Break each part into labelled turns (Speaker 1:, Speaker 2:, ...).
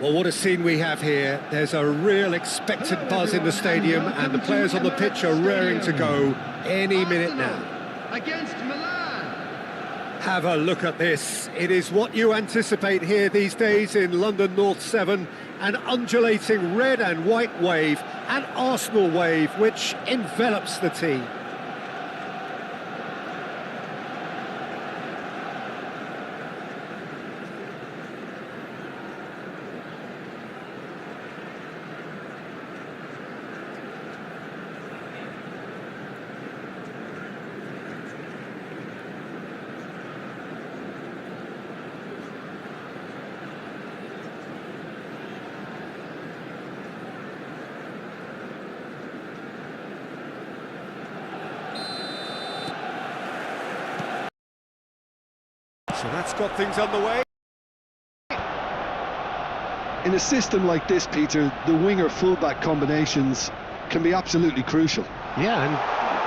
Speaker 1: Well, what a scene we have here. There's a real expectant buzz in the stadium, and the players on the pitch are raring to go any minute now.
Speaker 2: Against Milan.
Speaker 1: Have a look at this. It is what you anticipate here these days in London North 7. An undulating red and white wave, an Arsenal wave, which envelops the team. So that's got things underway.
Speaker 3: In a system like this, Peter, the winger-fullback combinations can be absolutely crucial.
Speaker 1: Yeah, and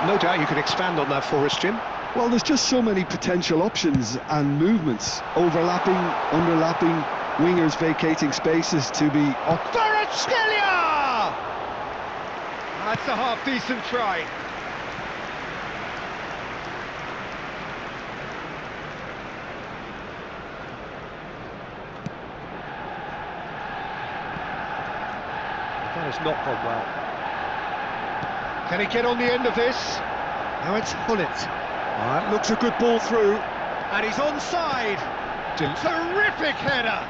Speaker 1: no doubt you can expand on that for us, Jim.
Speaker 3: Well, there's just so many potential options and movements, overlapping, underlapping, wingers vacating spaces to be...
Speaker 1: Kvaratskhelia! That's a half-decent try. That has not gone well. Can he get on the end of this? Now it's Hullet. That looks a good ball through. And he's onside. Terrific header.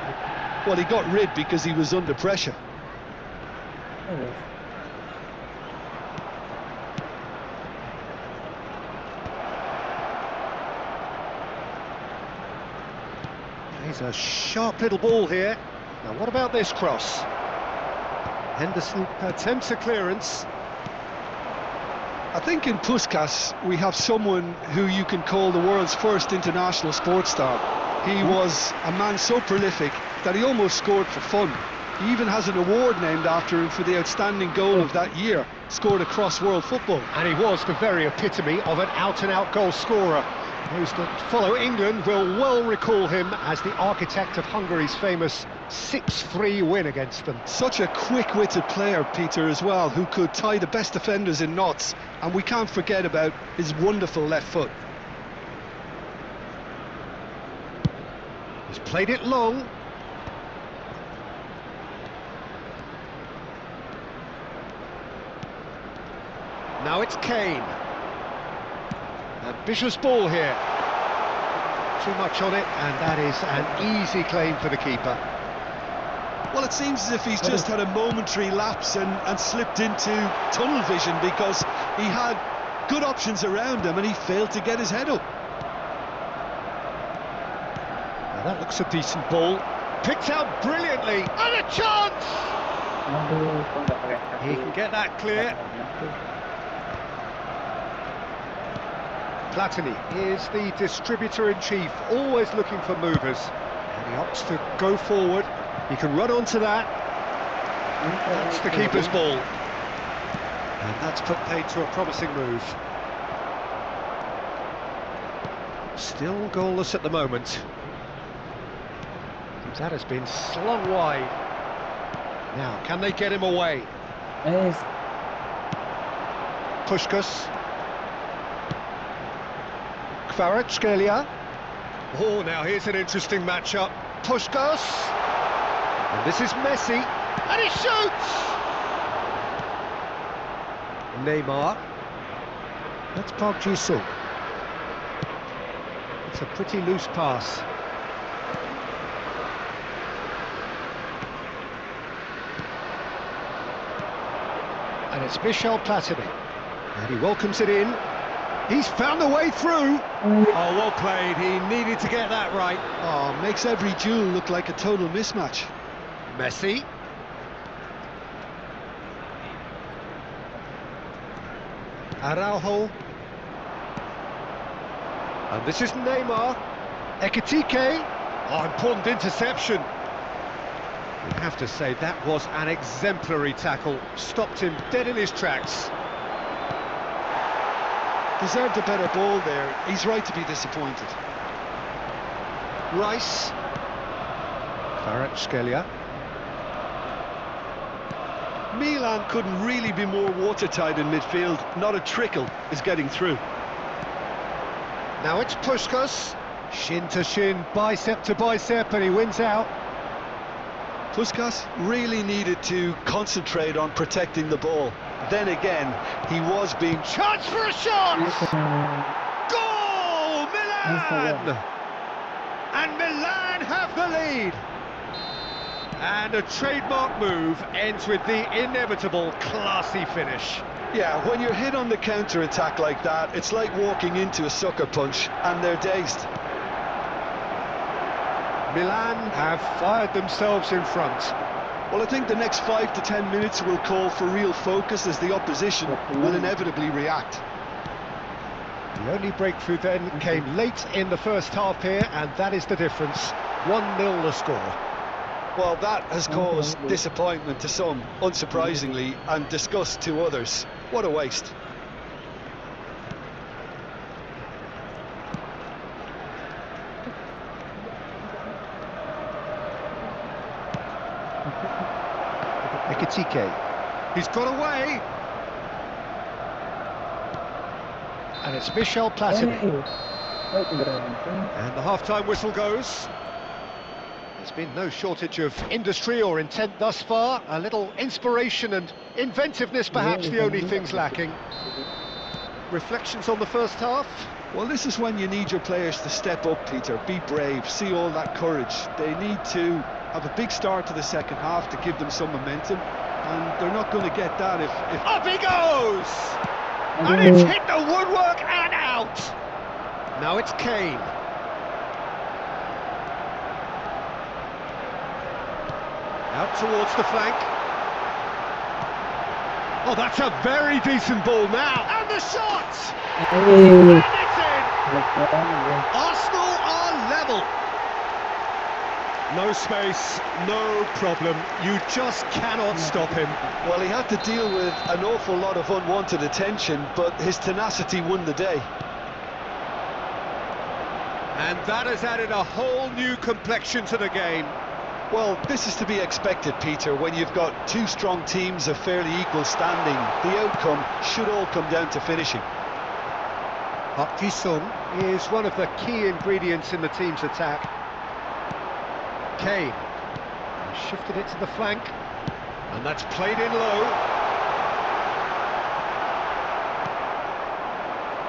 Speaker 3: Well, he got rid because he was under pressure.
Speaker 1: He's a sharp little ball here. Now what about this cross? Henderson attempts a clearance.
Speaker 3: I think in Puskás we have someone who you can call the world's first international sports star. He was a man so prolific that he almost scored for fun. He even has an award named after him for the outstanding goal of that year, scored across world football.
Speaker 1: And he was the very epitome of an out-and-out goal scorer. Those that follow England will well recall him as the architect of Hungary's famous 6-3 win against them.
Speaker 3: Such a quick-witted player, Peter, as well, who could tie the best defenders in knots, and we can't forget about his wonderful left foot.
Speaker 1: He's played it long. Now it's Kane. Ambitious ball here. Too much on it, and that is an easy claim for the keeper.
Speaker 3: Well, it seems as if he's just had a momentary lapse and slipped into tunnel vision because he had good options around him and he failed to get his head up.
Speaker 1: Now that looks a decent ball. Picked out brilliantly, and a chance! He can get that clear. Platini is the distributor-in-chief, always looking for movers. And he opts to go forward. He can run onto that. That's the keeper's ball. And that's put paid to a promising move. Still goalless at the moment. That has been slung wide. Now, can they get him away? Puskás. Kvaratskhelia. Oh, now here's an interesting matchup. Puskás. And this is Messi. And he shoots! Neymar. That's Park Ji-sung. It's a pretty loose pass. And it's Michel Platini. And he welcomes it in. He's found a way through. Oh, well played. He needed to get that right.
Speaker 3: Oh, makes every duel look like a total mismatch.
Speaker 1: Messi. Araujo. And this is Neymar. Ekitike. Oh, important interception. You have to say that was an exemplary tackle. Stopped him dead in his tracks.
Speaker 3: Deserved a better ball there. He's right to be disappointed.
Speaker 1: Rice. Kvaratskhelia.
Speaker 3: Milan couldn't really be more watertight in midfield. Not a trickle is getting through.
Speaker 1: Now it's Puskás, shin to shin, bicep to bicep, and he wins out.
Speaker 3: Puskás really needed to concentrate on protecting the ball. Then again, he was being...
Speaker 1: Chance for a shot! Goal! Milan! And Milan have the lead. And a trademark move ends with the inevitable classy finish.
Speaker 3: Yeah, when you're hit on the counter-attack like that, it's like walking into a sucker punch, and they're dazed.
Speaker 1: Milan have fired themselves in front.
Speaker 3: Well, I think the next 5 to 10 minutes will call for real focus as the opposition will inevitably react.
Speaker 1: The only breakthrough then came late in the first half here, and that is the difference. 1-0 the score.
Speaker 3: Well, that has caused disappointment to some, unsurprisingly, and disgust to others. What a waste.
Speaker 1: Ekitike. He's got away. And it's Michel Platini. And the half-time whistle goes. There's been no shortage of industry or intent thus far. A little inspiration and inventiveness, perhaps the only things lacking. Reflections on the first half?
Speaker 3: Well, this is when you need your players to step up, Peter. Be brave, see all that courage. They need to have a big start to the second half to give them some momentum, and they're not going to get that if...
Speaker 1: Up he goes! And it's hit the woodwork and out! Now it's Kane. Out towards the flank. Oh, that's a very decent ball now. And the shot! And it's in! Arsenal are level. No space, no problem. You just cannot stop him.
Speaker 3: Well, he had to deal with an awful lot of unwanted attention, but his tenacity won the day.
Speaker 1: And that has added a whole new complexion to the game.
Speaker 3: Well, this is to be expected, Peter, when you've got two strong teams of fairly equal standing. The outcome should all come down to finishing.
Speaker 1: Park Ji-sung is one of the key ingredients in the team's attack. Kane shifted it to the flank, and that's played in low.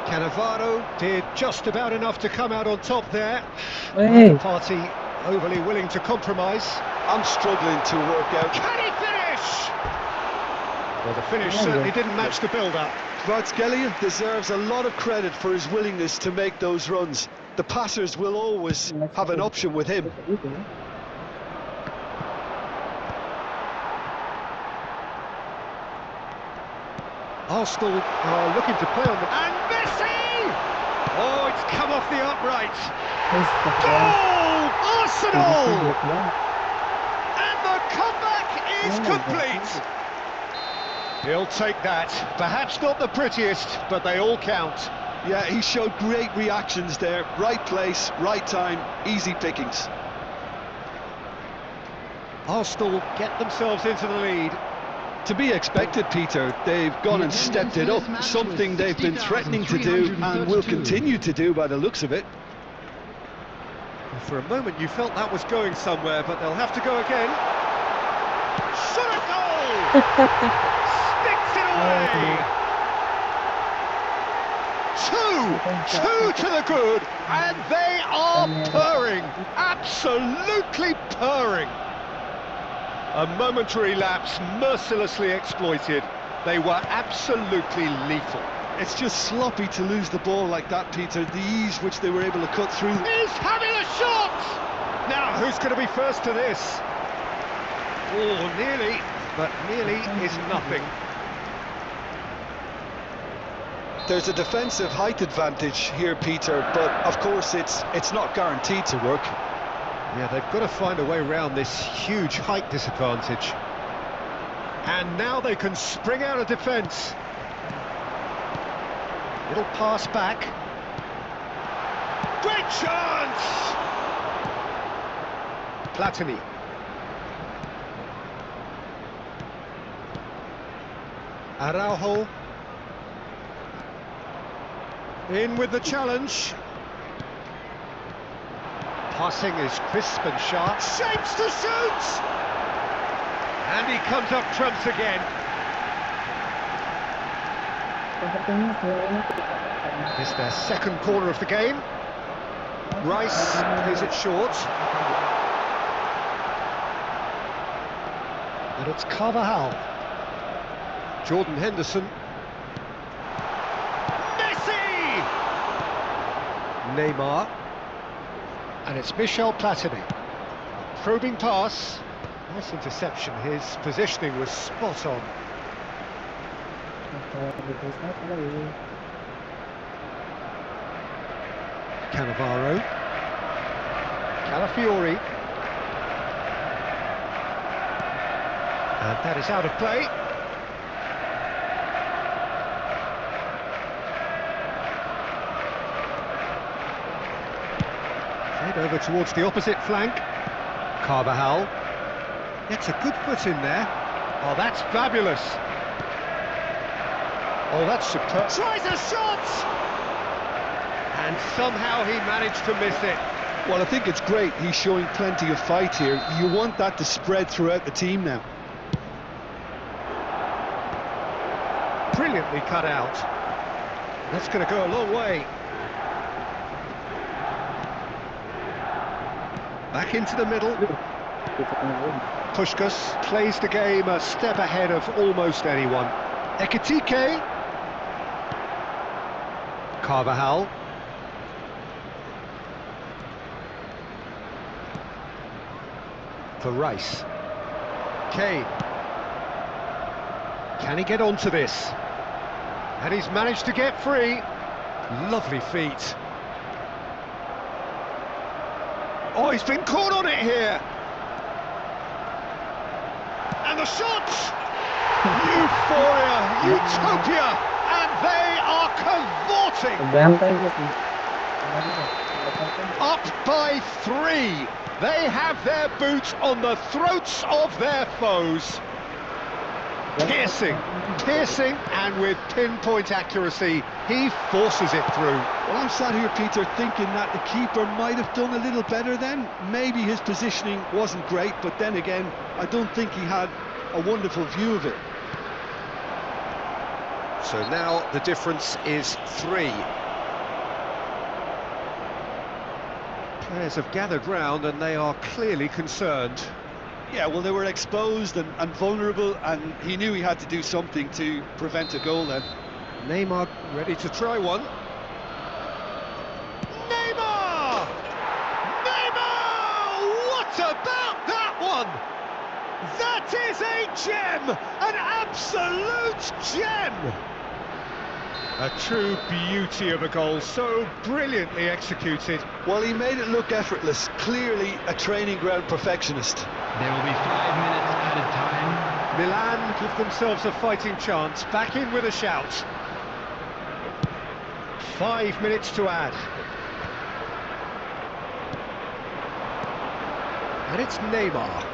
Speaker 1: Cannavaro did just about enough to come out on top there. Party overly willing to compromise.
Speaker 3: I'm struggling to work out.
Speaker 1: Can he finish? Well, the finish certainly didn't match the build-up.
Speaker 3: Kvaratskhelia deserves a lot of credit for his willingness to make those runs. The passers will always have an option with him.
Speaker 1: Arsenal are looking to play on the... And Messi! Oh, it's come off the upright. Goal! Arsenal! And the comeback is complete. He'll take that. Perhaps not the prettiest, but they all count.
Speaker 3: Yeah, he showed great reactions there. Right place, right time, easy pickings.
Speaker 1: Arsenal get themselves into the lead.
Speaker 3: To be expected, Peter. They've gone and stepped it up, something they've been threatening to do and will continue to do by the looks of it.
Speaker 1: For a moment you felt that was going somewhere, but they'll have to go again. Shot a goal! Sticks it away! Two to the good, and they are purring, absolutely purring. A momentary lapse mercilessly exploited. They were absolutely lethal.
Speaker 3: It's just sloppy to lose the ball like that, Peter. The ease which they were able to cut through.
Speaker 1: He's having a shot! Now, who's going to be first to this? Oh, nearly, but nearly is nothing.
Speaker 3: There's a defensive height advantage here, Peter, but of course it's not guaranteed to work.
Speaker 1: Yeah, they've got to find a way around this huge height disadvantage. And now they can spring out of defence. Little pass back. Great chance! Platini. Araujo. In with the challenge. Passing is crisp and sharp. Shapes to shoot! And he comes up trumps again. It's their second corner of the game. Rice plays it short. And it's Carvajal. Jordan Henderson. Messi! Neymar. And it's Michel Platini. Probing pass. Nice interception. His positioning was spot on. Cannavaro. Calafiori. And that is out of play. Played over towards the opposite flank. Carvajal. Gets a good foot in there. Oh, that's fabulous. Oh, that's superb. Tries a shot! And somehow he managed to miss it.
Speaker 3: Well, I think it's great. He's showing plenty of fight here. You want that to spread throughout the team now.
Speaker 1: Brilliantly cut out. That's going to go a long way. Back into the middle. Puskás plays the game a step ahead of almost anyone. Ekitike. Carvajal. For Rice. Kane. Can he get onto this? And he's managed to get free. Lovely feet. Oh, he's been caught on it here. And the shot! Euphoria, utopia, and they are cavorting. Up by 3. They have their boots on the throats of their foes. Piercing, and with pinpoint accuracy, he forces it through.
Speaker 3: Well, I'm sat here, Peter, thinking that the keeper might have done a little better then. Maybe his positioning wasn't great, but then again, I don't think he had a wonderful view of it.
Speaker 1: So now the difference is 3. Players have gathered round and they are clearly concerned.
Speaker 3: Yeah, well, they were exposed and vulnerable, and he knew he had to do something to prevent a goal then.
Speaker 1: Neymar ready to try one. Neymar! Neymar! What about that one? That is a gem! An absolute gem! A true beauty of a goal, so brilliantly executed.
Speaker 3: Well, he made it look effortless, clearly a training ground perfectionist.
Speaker 2: There will be 5 minutes added time.
Speaker 1: Milan give themselves a fighting chance, back in with a shout. 5 minutes to add. And it's Neymar.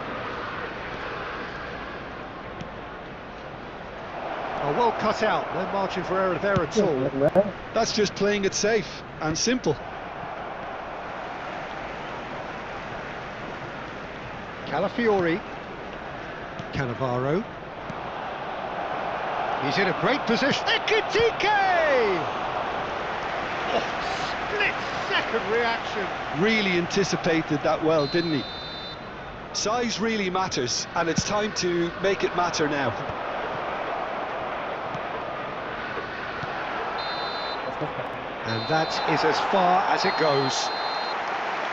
Speaker 1: Oh, well cut out, no margin for error there at all.
Speaker 3: That's just playing it safe and simple.
Speaker 1: Calafiori. Cannavaro. He's in a great position. Ekitike! Oh, split-second reaction.
Speaker 3: Really anticipated that well, didn't he? Size really matters, and it's time to make it matter now.
Speaker 1: And that is as far as it goes.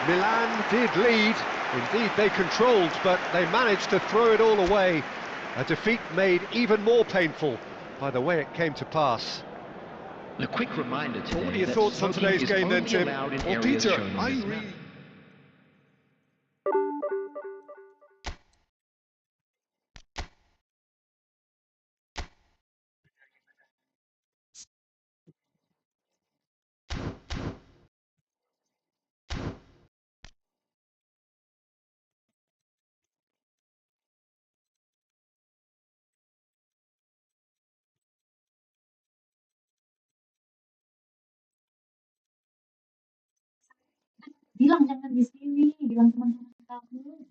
Speaker 1: Milan did lead, indeed they controlled, but they managed to throw it all away. A defeat made even more painful by the way it came to pass.
Speaker 2: A quick reminder today.
Speaker 1: What are your thoughts on today's game then, Jim?
Speaker 3: Well, Peter, I really...
Speaker 4: Bilang jangan di sini, bilang teman-teman kamu.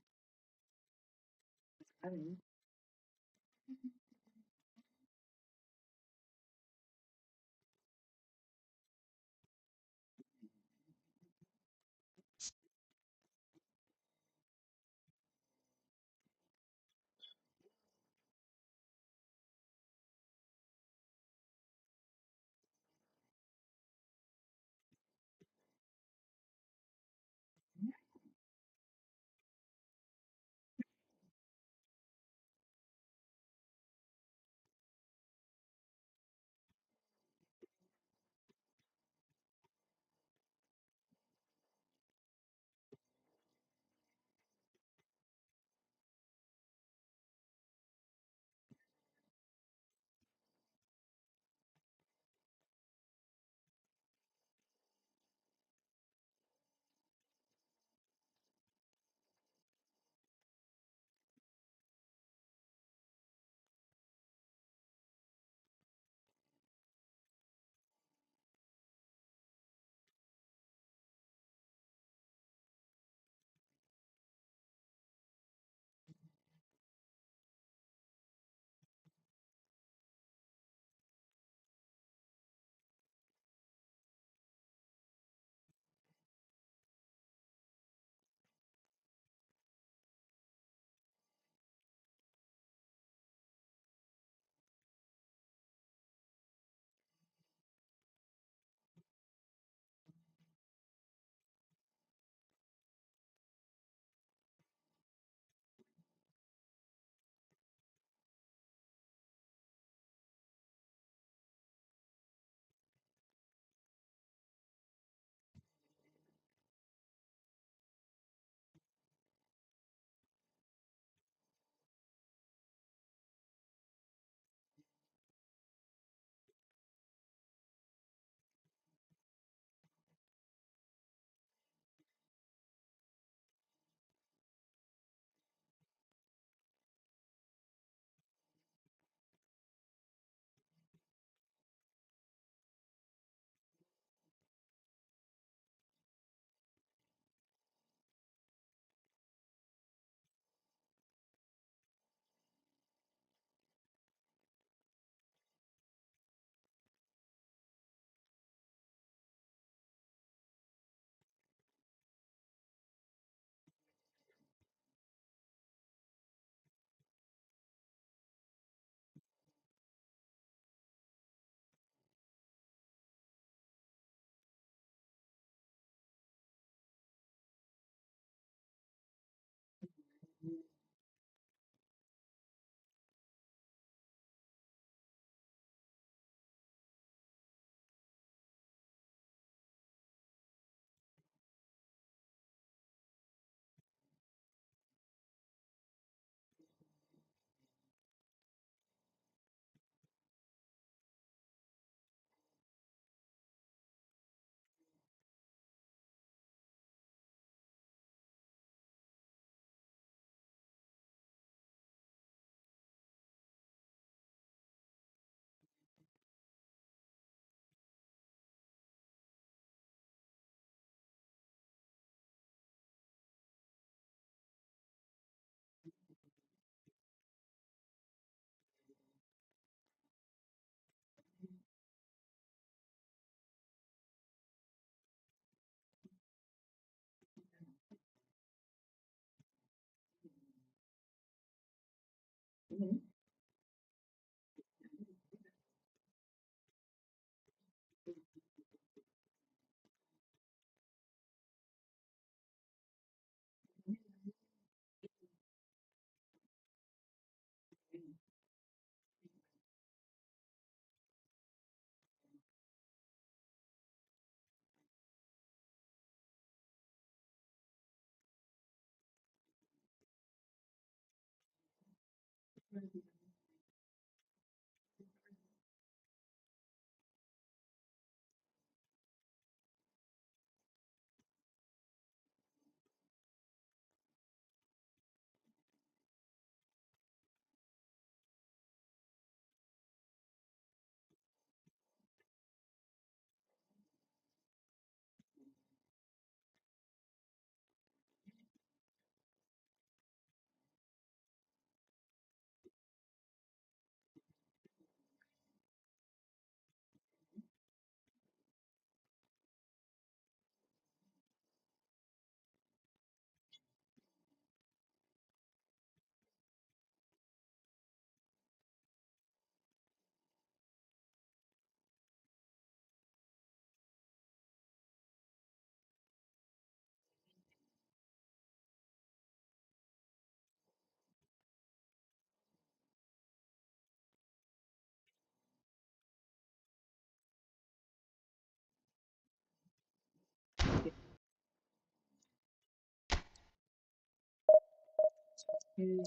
Speaker 5: Yes,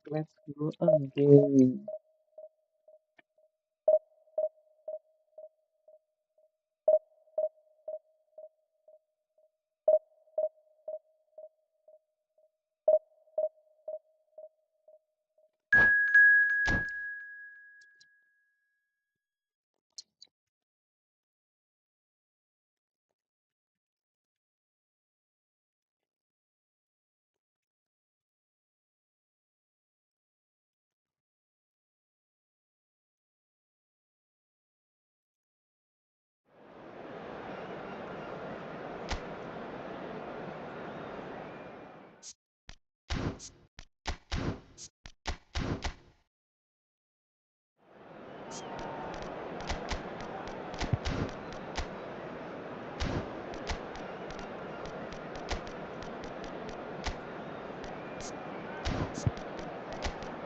Speaker 5: let's go again.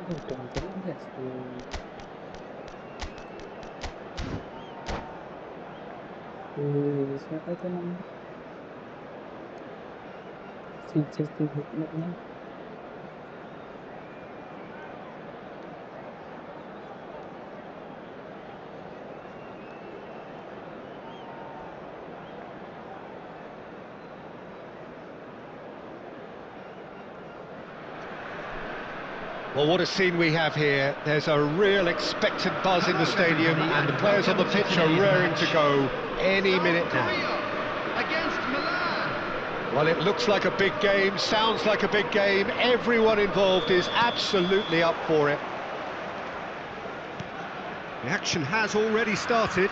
Speaker 5: Aduh, keren-keren guys. Siapa itu namanya? Si Justin Hitlernya.
Speaker 1: Well, what a scene we have here. There's a real expectant buzz in the stadium, and the players on the pitch are raring to go any minute now.
Speaker 2: Against Milan.
Speaker 1: Well, it looks like a big game, sounds like a big game. Everyone involved is absolutely up for it. The action has already started.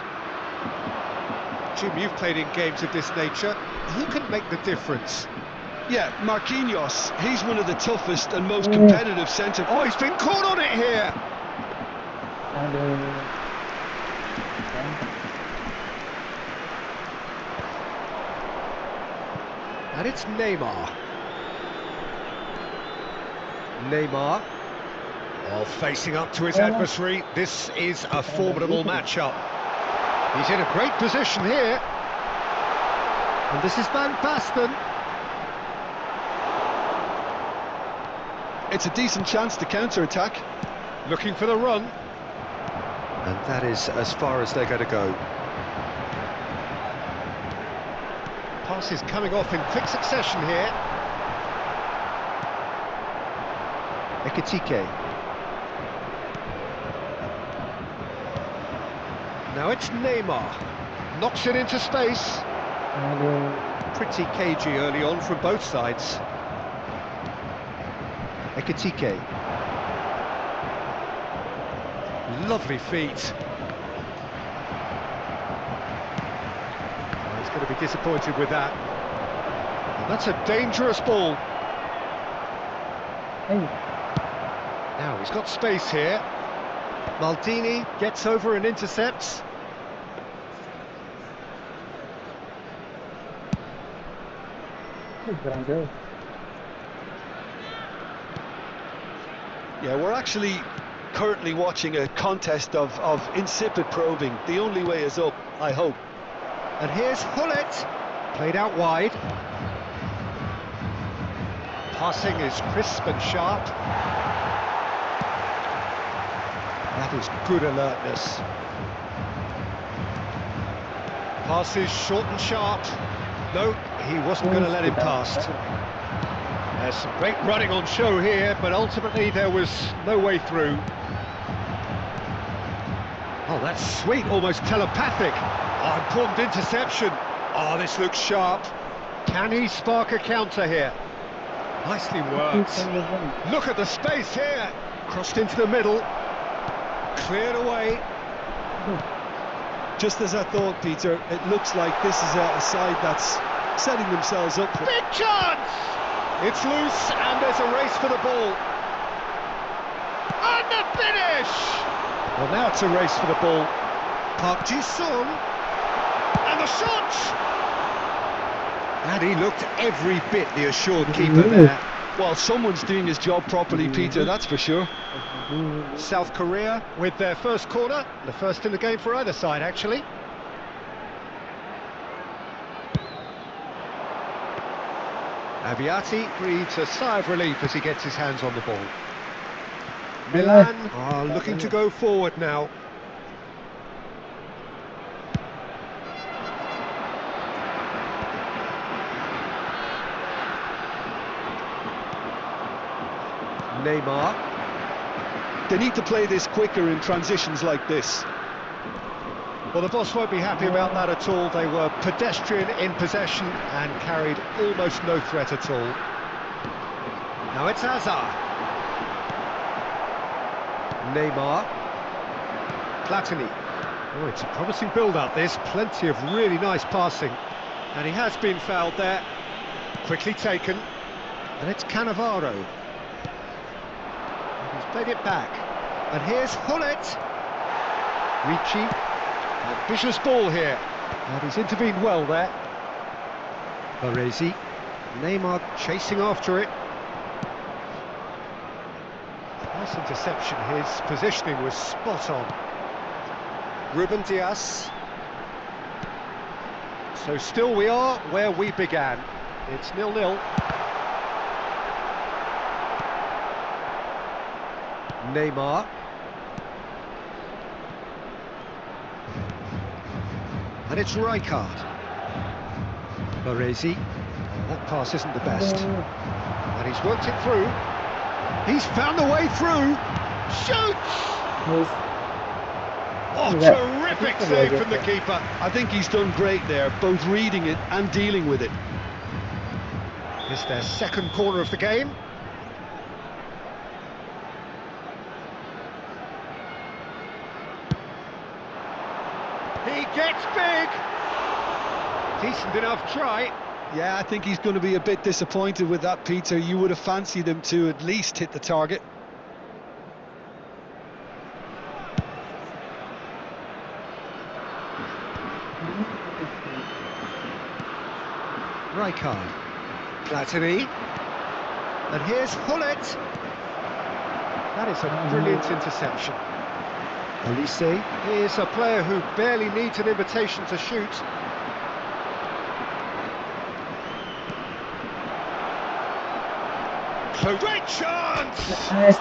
Speaker 1: Jim, you've played in games of this nature. Who can make the difference?
Speaker 3: Yeah, Marquinhos, he's one of the toughest and most competitive centre...
Speaker 1: Oh, he's been caught on it here!
Speaker 5: Aduh.
Speaker 1: And it's Neymar. Neymar, well, facing up to his adversary. This is a formidable matchup. He's in a great position here. And this is Van Basten.
Speaker 3: It's a decent chance to counter-attack.
Speaker 1: Looking for the run. And that is as far as they're going to go. Passes coming off in quick succession here. Ekitike. Now it's Neymar. Knocks it into space.
Speaker 5: Aduh.
Speaker 1: Pretty cagey early on from both sides. Ekitike. Lovely feet. Oh, he's going to be disappointed with that. And that's a dangerous ball.
Speaker 5: Hey.
Speaker 1: Now he's got space here. Maldini gets over and intercepts.
Speaker 5: Kurang jauh.
Speaker 3: Yeah, we're actually currently watching a contest of insipid probing. The only way is up, I hope.
Speaker 1: And here's Hullet, played out wide. Passing is crisp and sharp. That is good alertness. Pass is short and sharp. No, he wasn't going to let him past. There's some great running on show here, but ultimately there was no way through. Oh, that's sweet, almost telepathic. Oh, important interception. Oh, this looks sharp. Can he spark a counter here? Nicely worked. Look at the space here. Crossed into the middle. Cleared away.
Speaker 3: Just as I thought, Peter, it looks like this is a side that's setting themselves up for...
Speaker 1: Big chance! It's loose and there's a race for the ball. And the finish! Well, now it's a race for the ball. Park Ji-sung. And the shot! And he looked every bit the assured keeper there.
Speaker 3: Well, someone's doing his job properly, Peter, that's for sure.
Speaker 1: South Korea with their first corner. The first in the game for either side, actually. Aviati breathes a sigh of relief as he gets his hands on the ball. Milan are looking to go forward now. Neymar.
Speaker 3: They need to play this quicker in transitions like this.
Speaker 1: Well, the boss won't be happy about that at all. They were pedestrian in possession and carried almost no threat at all. Now it's Hazard. Neymar. Platini. Oh, it's a promising build-up, this. Plenty of really nice passing. And he has been fouled there. Quickly taken. And it's Cannavaro. He's played it back. And here's Hullet. Ricci. Ambitious ball here. And he's intervened well there. Baresi. Neymar chasing after it. Nice interception. His positioning was spot on. Ruben Dias. So still we are where we began. It's 0-0. Neymar. And it's Rijkaard. Baresi. That pass isn't the best. And he's worked it through. He's found the way through. Shoots! Oh, terrific save from the keeper.
Speaker 3: I think he's done great there, both reading it and dealing with it.
Speaker 1: It's their second corner of the game. He gets big. Decent enough try.
Speaker 3: Yeah, I think he's going to be a bit disappointed with that, Peter. You would have fancied him to at least hit the target.
Speaker 1: Rijkaard. Platini. And here's Hullet. That is a brilliant interception. Olise is a player who barely needs an invitation to shoot. Great chance! And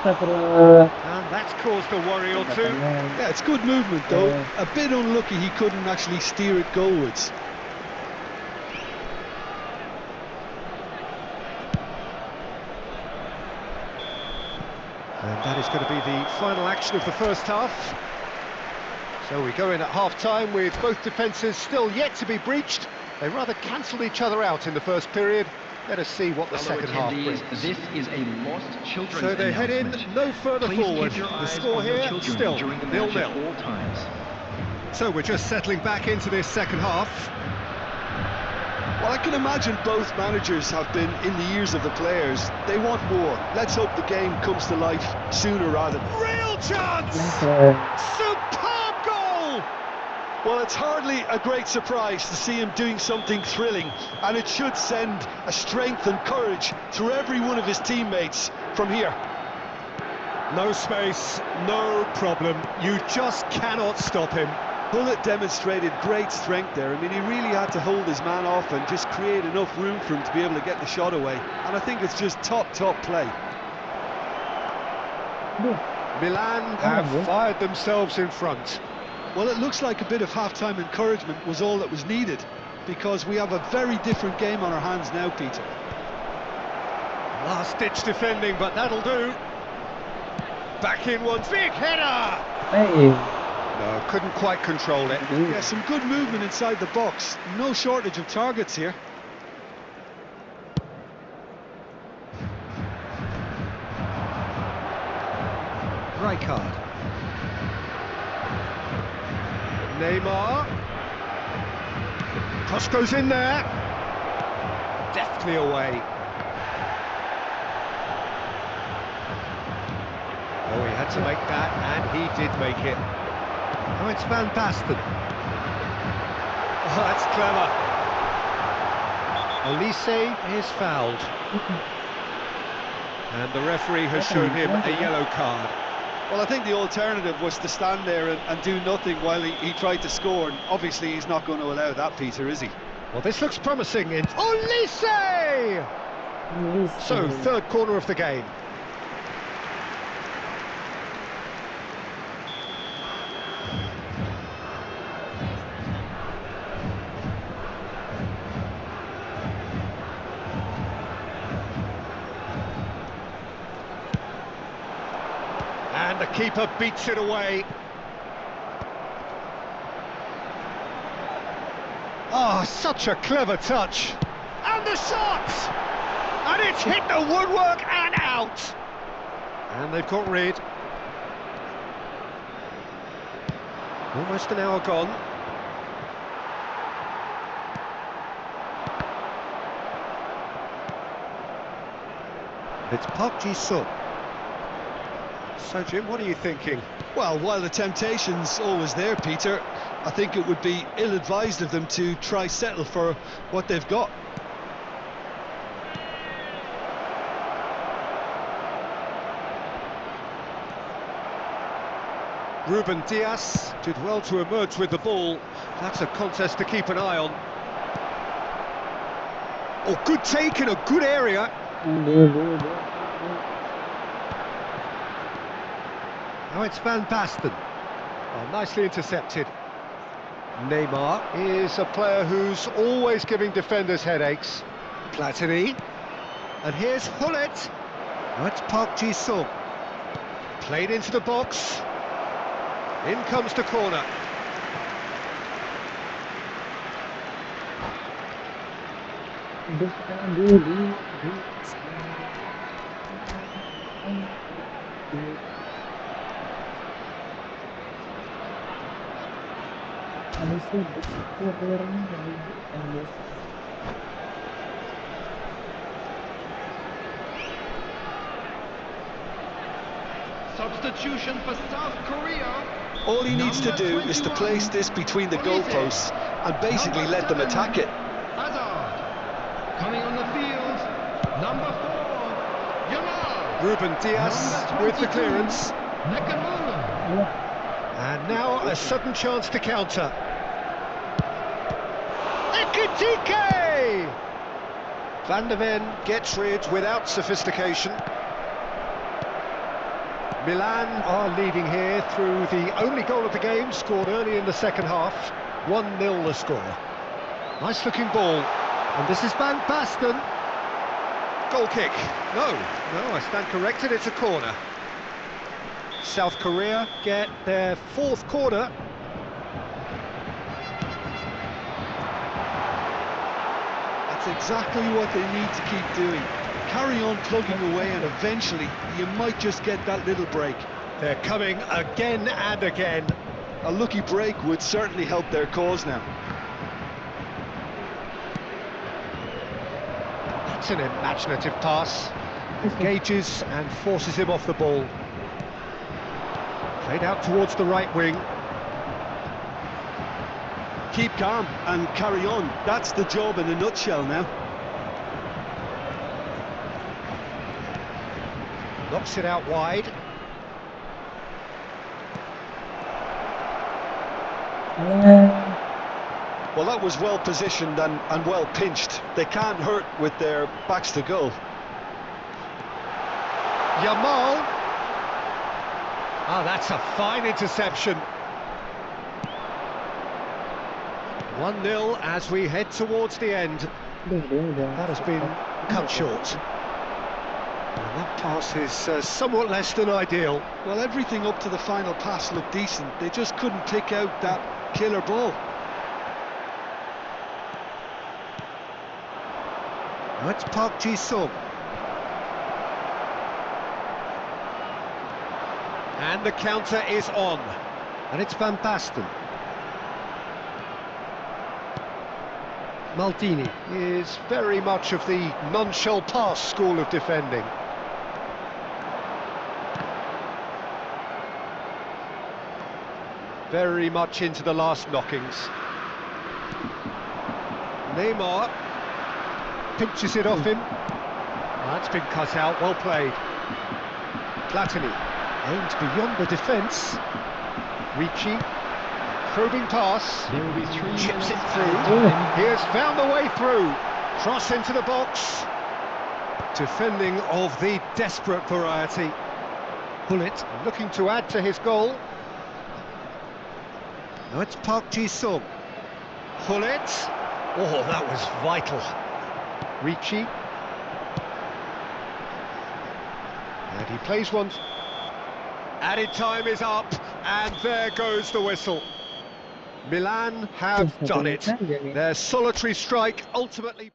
Speaker 1: that's caused a worry or two.
Speaker 3: Yeah, it's good movement though. A bit unlucky he couldn't actually steer it goalwards.
Speaker 1: And that is going to be the final action of the first half. So we go in at half-time with both defences still yet to be breached. They rather cancelled each other out in the first period. Let us see what the second half brings.
Speaker 2: This is a lost children's
Speaker 1: So they head in no further forward. The score here still 0-0. So we're just settling back into this second half.
Speaker 3: Well, I can imagine both managers have been in the ears of the players. They want more. Let's hope the game comes to life sooner rather than...
Speaker 1: Real chance! Superb goal!
Speaker 3: Well, it's hardly a great surprise to see him doing something thrilling, and it should send a strength and courage through every one of his teammates from here.
Speaker 1: No space, no problem. You just cannot stop him.
Speaker 3: Hullet demonstrated great strength there. I mean, he really had to hold his man off and just create enough room for him to be able to get the shot away. And I think it's just top play.
Speaker 1: Milan have fired themselves in front.
Speaker 3: Well, it looks like a bit of half-time encouragement was all that was needed, because we have a very different game on our hands now, Peter.
Speaker 1: Last-ditch defending, but that'll do. Back in one, big header! No, couldn't quite control it.
Speaker 3: Yeah, some good movement inside the box. No shortage of targets here.
Speaker 1: Rijkaard. Neymar. Cross goes in there. Deftly away. Oh, he had to make that, and he did make it. Oh, it's Van Basten. Oh, that's clever. Olise is fouled. And the referee has shown him a yellow card.
Speaker 3: Well, I think the alternative was to stand there and do nothing while he tried to score, and obviously he's not going to allow that, Peter, is he?
Speaker 1: Well, this looks promising in Olise! So, third corner of the game. And the keeper beats it away. Oh, such a clever touch. And the shot! And it's hit the woodwork and out. And they've got rid. Almost an hour gone. It's Park Ji-sung. So, Jim, what are you thinking?
Speaker 3: Well, while the temptation's always there, Peter, I think it would be ill-advised of them to try settle for what they've got.
Speaker 1: Ruben Dias did well to emerge with the ball. That's a contest to keep an eye on. Oh, good take in a good area. Now it's Van Basten. Oh, nicely intercepted. Neymar is a player who's always giving defenders headaches. Platini. And here's Hullet. Now it's Park Ji-sung. Played into the box. In comes the corner.
Speaker 2: Substitution for South Korea.
Speaker 3: All he needs to do is to place this between the goalposts and basically let them attack it.
Speaker 2: Hazard. Coming on the field. Number 4. Yamal.
Speaker 1: Ruben Dias with the clearance.
Speaker 2: Nakamura.
Speaker 1: And now a sudden chance to counter. Ekitike! Van de Ven gets rid without sophistication. Milan are leading here through the only goal of the game, scored early in the second half. 1-0 the score. Nice looking ball. And this is Van Basten. Goal kick. No, I stand corrected, it's a corner. South Korea get their fourth corner.
Speaker 3: That's exactly what they need to keep doing. Carry on plugging away and eventually you might just get that little break.
Speaker 1: They're coming again and again.
Speaker 3: A lucky break would certainly help their cause now.
Speaker 1: That's an imaginative pass. Engages and forces him off the ball. Played out towards the right wing.
Speaker 3: Keep calm and carry on. That's the job in a nutshell now.
Speaker 1: Knocks it out wide.
Speaker 3: Well, that was well positioned and well pinched. They can't hurt with their backs to goal.
Speaker 1: Yamal. Oh, that's a fine interception. 1-0 as we head towards the end. That has been cut short. And that pass is somewhat less than ideal.
Speaker 3: Well, everything up to the final pass looked decent. They just couldn't pick out that killer ball.
Speaker 1: That's Park Ji-sung. And the counter is on. And it's Van Basten. Maldini is very much of the non-shall-pass school of defending. Very much into the last knockings. Neymar pinches it off him. That's been cut out, well played. Platini aimed beyond the defence. Ricci, probing pass.
Speaker 2: There will be 3
Speaker 1: Chips it
Speaker 2: minutes
Speaker 1: through.
Speaker 2: added time.
Speaker 1: He has found the way through. Cross into the box. Defending of the desperate variety. Bullet looking to add to his goal. Now it's Park Ji-sung. Bullet. Oh, that was vital. Ricci. And he plays one. Added time is up, and there goes the whistle. Milan have done it. Their solitary strike ultimately...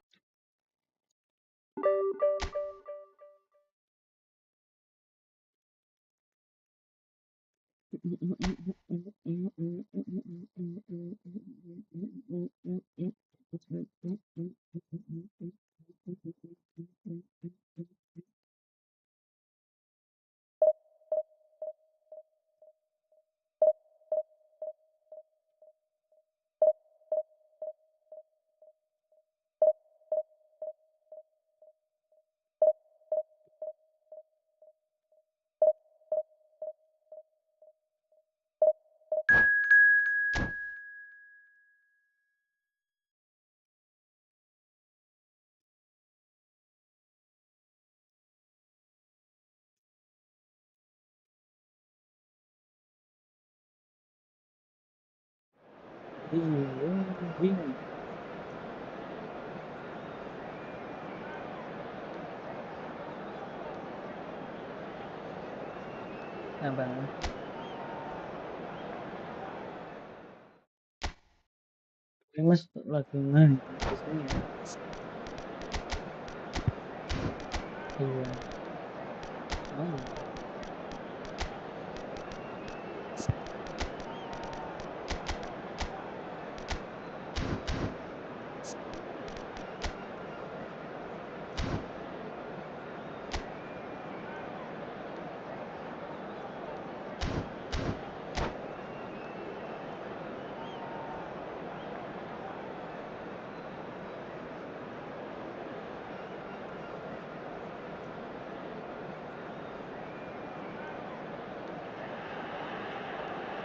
Speaker 5: Bingung. Abang. Mas lagi main di sini ya. Iya. Oh.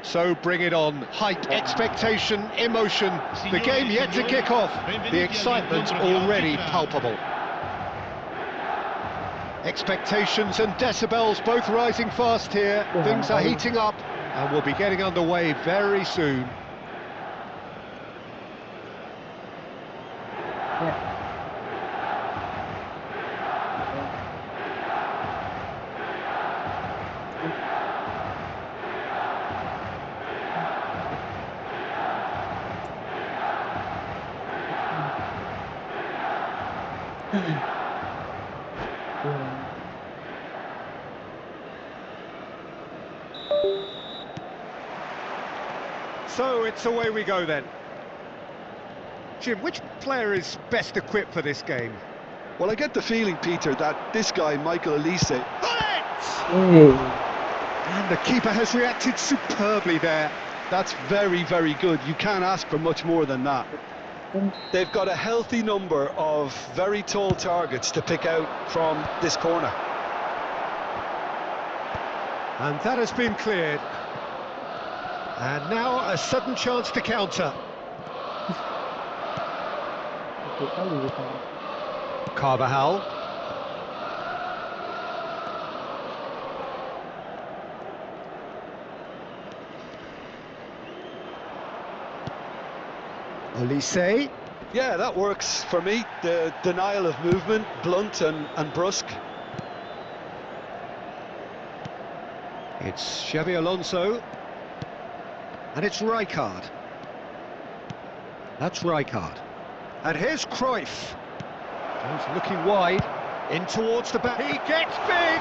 Speaker 1: So bring it on. Hype, expectation, emotion. The game yet to kick off. The excitement already palpable. Expectations and decibels both rising fast here. Things are heating up and we'll be getting underway very soon. So it's away we go then. Jim, which player is best equipped for this game?
Speaker 3: Well, I get the feeling, Peter, that this guy, Michael Elise...
Speaker 1: And the keeper has reacted superbly there.
Speaker 3: That's very, very good. You can't ask for much more than that. They've got a healthy number of very tall targets to pick out from this corner.
Speaker 1: And that has been cleared. And now a sudden chance to counter. Carvajal. Olise.
Speaker 3: Yeah, that works for me. The denial of movement, blunt and brusque.
Speaker 1: It's Xabi Alonso. And it's Rijkaard. That's Rijkaard. And here's Cruyff. He's looking wide. In towards the back. He gets big!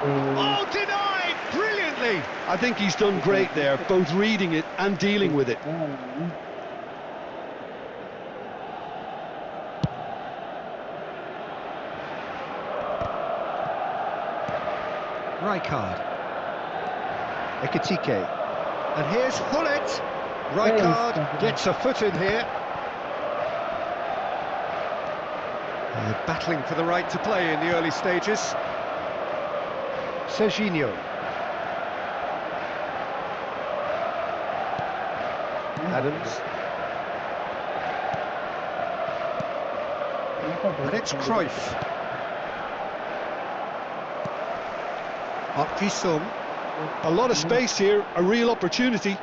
Speaker 1: Oh, denied! Brilliantly!
Speaker 3: I think he's done great there, both reading it and dealing with it.
Speaker 1: Rijkaard. Ekitike. And here's Hullet. Rijkaard gets a foot in here. They're battling for the right to play in the early stages. Serginho. Adams. And it's Cruyff. Jisung.
Speaker 3: A lot of space here, a real opportunity.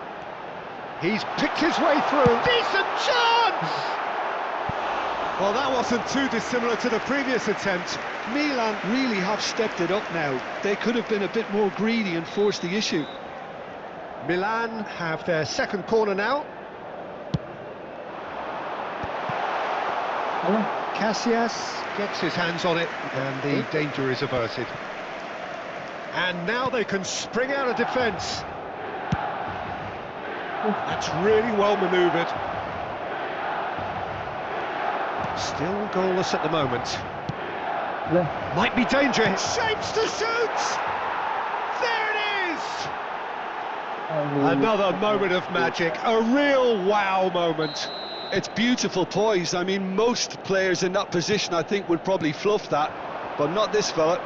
Speaker 1: He's picked his way through. Decent chance! Well, that wasn't too dissimilar to the previous attempt.
Speaker 3: Milan really have stepped it up now. They could have been a bit more greedy and forced the issue.
Speaker 1: Milan have their second corner now. Casillas gets his hands on it, and the danger is averted. And now they can spring out of defence. That's really well manoeuvred. Still goalless at the moment. Might be danger. Shapes to shoot! There it is! Another moment of magic. A real wow moment.
Speaker 3: It's beautiful poise. I mean, most players in that position, I think, would probably fluff that, but not this fella.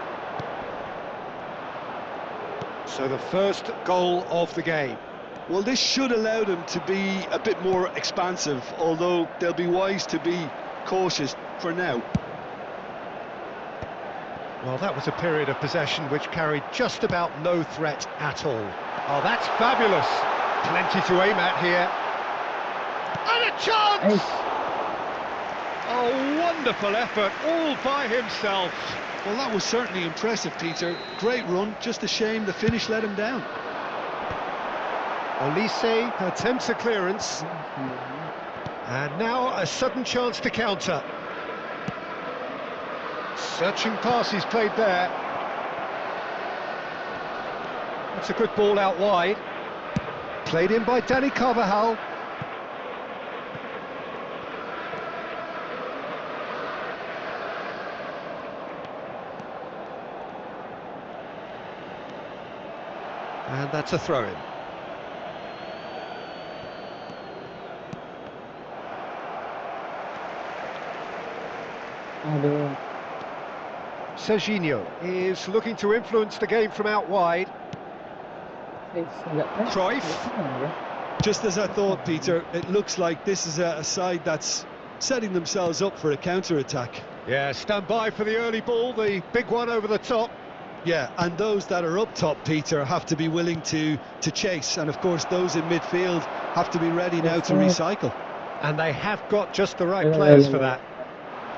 Speaker 1: So the first goal of the game.
Speaker 3: Well, this should allow them to be a bit more expansive, although they'll be wise to be cautious for now.
Speaker 1: Well, that was a period of possession which carried just about no threat at all. Oh, that's fabulous. Plenty to aim at here. And a chance! Oh, wonderful effort, all by himself.
Speaker 3: Well, that was certainly impressive, Peter. Great run, just a shame the finish let him down.
Speaker 1: Olise attempts a clearance. And now a sudden chance to counter. Searching pass he's played there. That's a good ball out wide. Played in by Dani Carvajal. And that's a throw-in. Serginho is looking to influence the game from out wide. Cruyff.
Speaker 3: Just as I thought, Peter, it looks like this is a side that's setting themselves up for a counter-attack.
Speaker 1: Yeah, stand by for the early ball, the big one over the top.
Speaker 3: Yeah, and those that are up top, Peter, have to be willing to chase, and of course those in midfield have to be ready now to recycle.
Speaker 1: And they have got just the right players for that.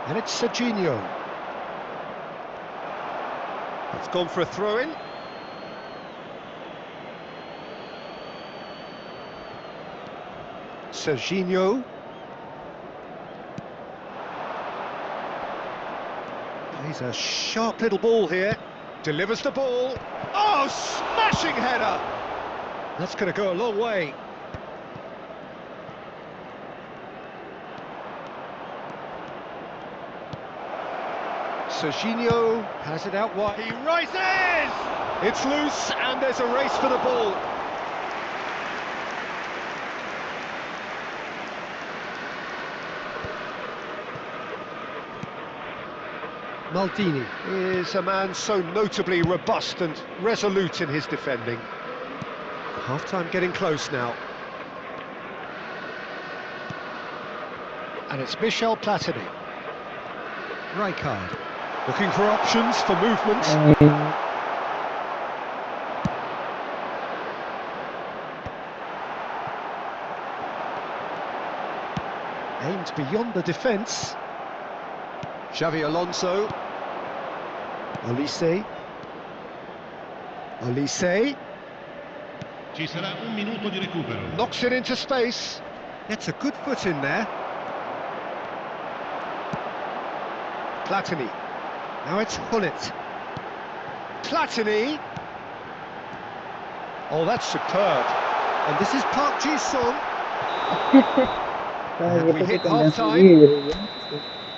Speaker 1: And it's Serginho. It's gone for a throw-in. Serginho. Plays a sharp little ball here. Delivers the ball. Oh, smashing header! That's going to go a long way. Serginho has it out wide. He rises! It's loose, and there's a race for the ball. Maldini is a man so notably robust and resolute in his defending. Half-time getting close now. And it's Michel Platini. Rijkaard looking for options for movement. Aimed beyond the defence. Xavi Alonso. Olise. Olise.
Speaker 2: Ci sarà un minuto di recupero.
Speaker 1: Knocks it into space. Gets a good foot in there. Platini. Now it's Hullet. Platini. Oh, that's superb. And this is Park Ji-sung. And we hit half-time.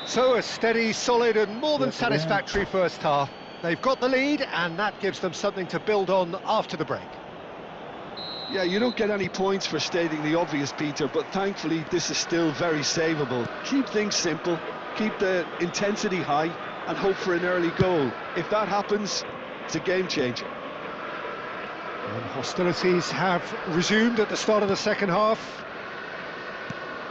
Speaker 1: So a steady, solid and more than satisfactory first half. They've got the lead and that gives them something to build on after the break.
Speaker 3: Yeah, you don't get any points for stating the obvious, Peter, but thankfully this is still very savable. Keep things simple, keep the intensity high and hope for an early goal. If that happens, it's a game changer.
Speaker 1: And hostilities have resumed at the start of the second half.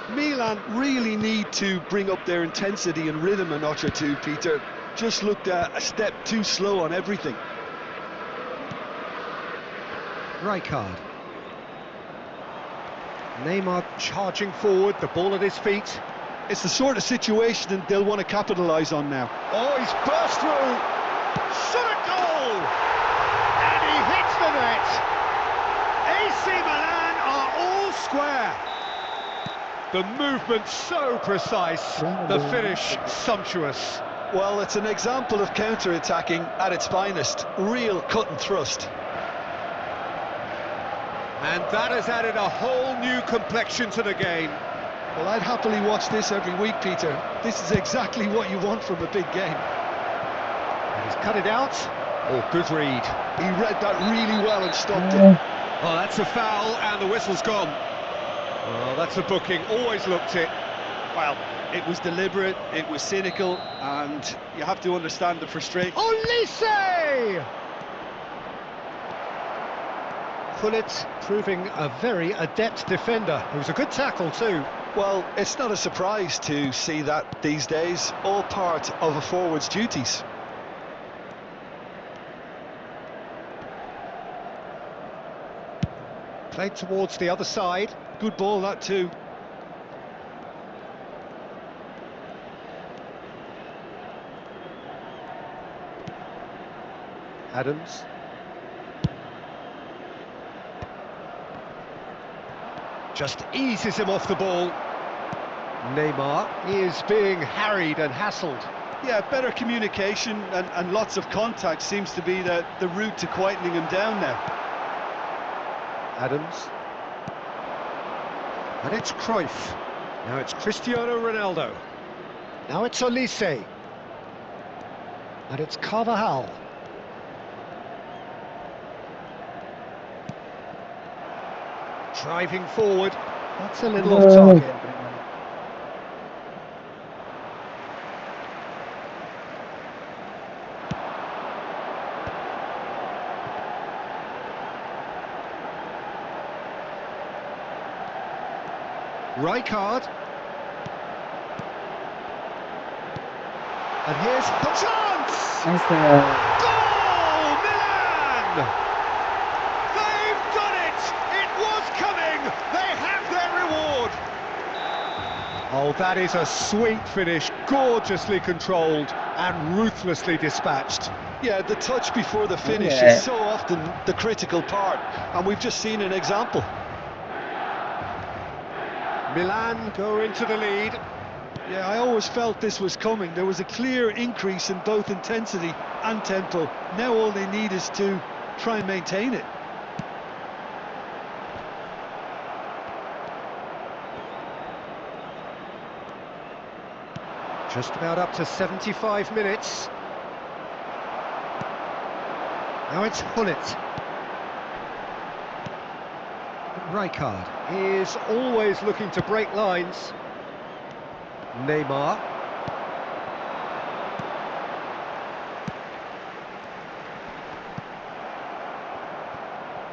Speaker 3: Milan really need to bring up their intensity and rhythm a notch or two, Peter. Just looked a step too slow on everything.
Speaker 1: Rijkaard. Neymar charging forward, the ball at his feet.
Speaker 3: It's the sort of situation they'll want to capitalise on now.
Speaker 1: Oh, he's burst through! Shot a goal! And he hits the net! AC Milan are all square! The movement so precise, the finish sumptuous.
Speaker 3: Well, it's an example of counter-attacking at its finest. Real cut and thrust.
Speaker 1: And that has added a whole new complexion to the game.
Speaker 3: Well, I'd happily watch this every week, Peter. This is exactly what you want from a big game.
Speaker 1: And he's cut it out. Oh, good read.
Speaker 3: He read that really well and stopped it.
Speaker 1: Oh, that's a foul, and the whistle's gone. Well, that's a booking. Always looked it.
Speaker 3: Well, it was deliberate, it was cynical, and you have to understand the frustration.
Speaker 1: Olise! Gullit proving a very adept defender. It was a good tackle too.
Speaker 3: Well, it's not a surprise to see that these days, all part of a forward's duties.
Speaker 1: Played towards the other side.
Speaker 3: Good ball, that too.
Speaker 1: Adams. Just eases him off the ball. Neymar is being harried and hassled.
Speaker 3: Yeah, better communication and lots of contact seems to be the route to quietening him down now.
Speaker 1: Adams. And it's Cruyff. Now it's Cristiano Ronaldo. Now it's Olise. And it's Carvajal. Driving forward. That's a little off target. Rijkaard. And here's the chance! Goal! Milan! They've done it! It was coming! They have their reward! Oh, that is a sweet finish, gorgeously controlled and ruthlessly dispatched.
Speaker 3: Yeah, the touch before the finish is so often the critical part, and we've just seen an example.
Speaker 1: Milan go into the lead.
Speaker 3: Yeah, I always felt this was coming. There was a clear increase in both intensity and tempo. Now all they need is to try and maintain it.
Speaker 1: Just about up to 75 minutes. Now it's Gullit. Rijkaard is always looking to break lines. Neymar.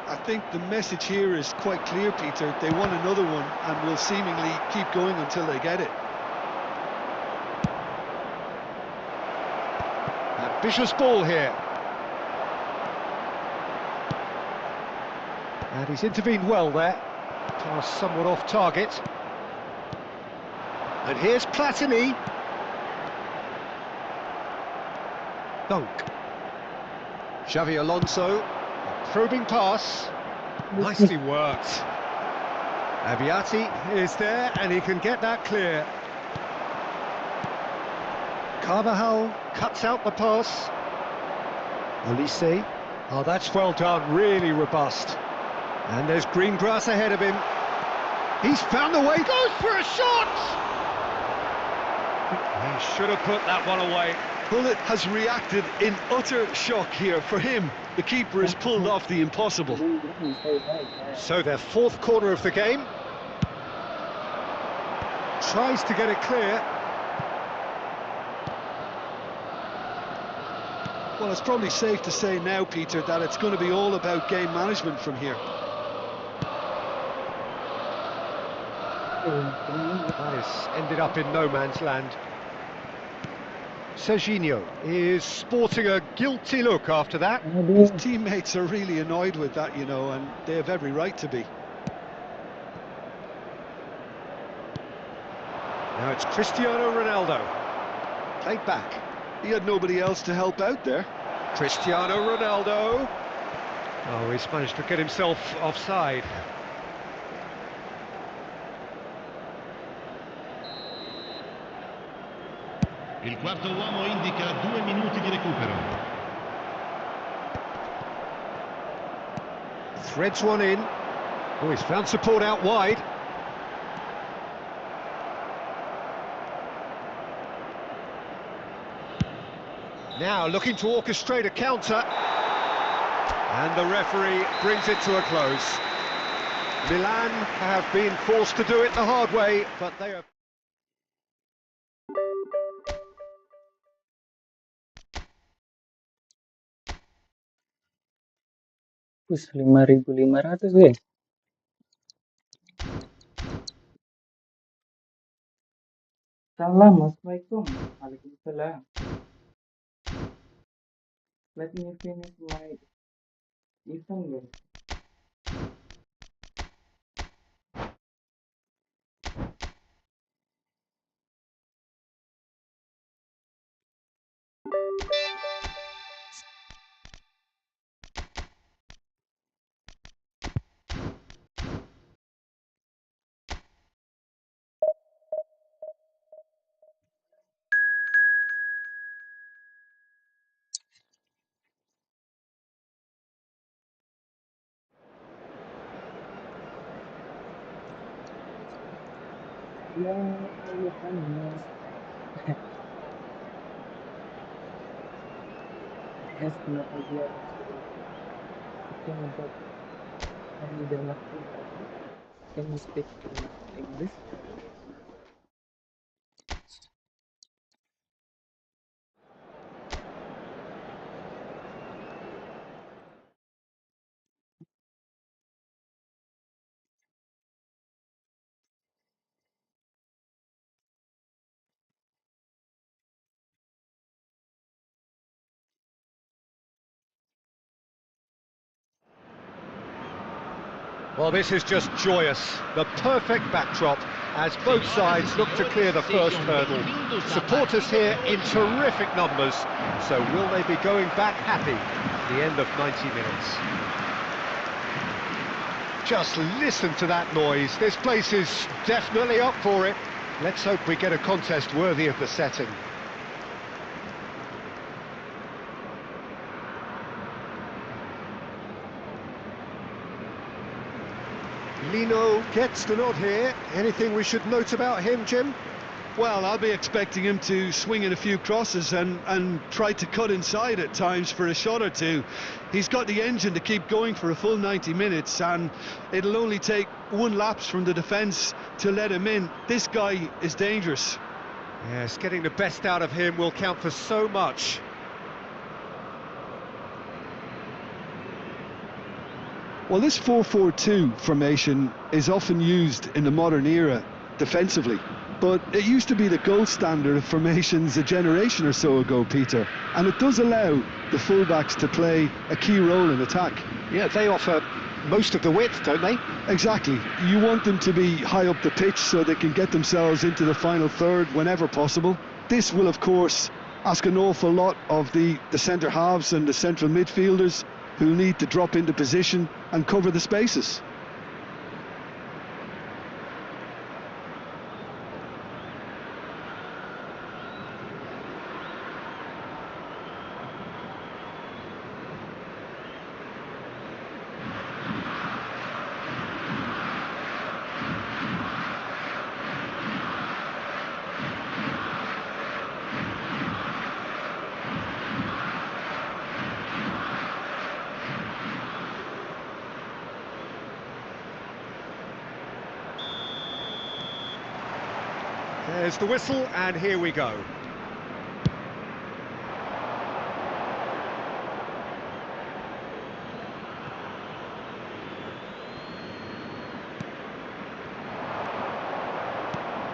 Speaker 3: I think the message here is quite clear, Peter. They want another one and will seemingly keep going until they get it.
Speaker 1: Ambitious ball here. And he's intervened well there. Pass somewhat off target. And here's Platini. Dunk. Xavi Alonso. A probing pass. Nicely worked. Abbiati is there and he can get that clear. Carvajal cuts out the pass. Olise. Oh, that's well done, really robust. And there's green grass ahead of him. He's found the way, goes for a shot! He should have put that one away.
Speaker 3: Gullit has reacted in utter shock here. For him, the keeper has pulled off the impossible.
Speaker 1: So their fourth corner of the game. Tries to get it clear.
Speaker 3: Well, it's probably safe to say now, Peter, that it's going to be all about game management from here.
Speaker 1: That has ended up in no man's land. Serginho is sporting a guilty look after that.
Speaker 3: His
Speaker 5: Aduh.
Speaker 3: teammates are really annoyed with that, you know, and they have every right to be.
Speaker 1: Now it's Cristiano Ronaldo. Played back.
Speaker 3: He had nobody else to help out there.
Speaker 1: Cristiano Ronaldo. Oh, he's managed to get himself offside.
Speaker 2: Il quarto uomo indica 2 minuti di recupero.
Speaker 1: Threads one in. Oh, he's found support out wide. Now looking to orchestrate a counter. And the referee brings it to a close. Milan have been forced to do it the hard way, but they are...
Speaker 5: Wis 5.500 guys. Salam, Assalamualaikum. Waalaikumsalam. Let me finish my event guys. Ya, ya panas. Guys, kenapa dia suruh oke untuk kami dalam lagi? Can you speak in English?
Speaker 1: Well, this is just joyous. The perfect backdrop as both sides look to clear the first hurdle. Supporters here in terrific numbers. So will they be going back happy at the end of 90 minutes? Just listen to that noise. This place is definitely up for it. Let's hope we get a contest worthy of the setting. Lino gets the nod here. Anything we should note about him, Jim?
Speaker 3: Well, I'll be expecting him to swing in a few crosses and try to cut inside at times for a shot or two. He's got the engine to keep going for a full 90 minutes, and it'll only take one lapse from the defence to let him in. This guy is dangerous.
Speaker 1: Yes, getting the best out of him will count for so much.
Speaker 3: Well, this 4-4-2 formation is often used in the modern era defensively, but it used to be the gold standard of formations a generation or so ago, Peter, and it does allow the fullbacks to play a key role in attack.
Speaker 1: Yeah, they offer most of the width, don't they?
Speaker 3: Exactly. You want them to be high up the pitch so they can get themselves into the final third whenever possible. This will, of course, ask an awful lot of the centre halves and the central midfielders, who need to drop into position and cover the spaces.
Speaker 1: There's the whistle, and here we go.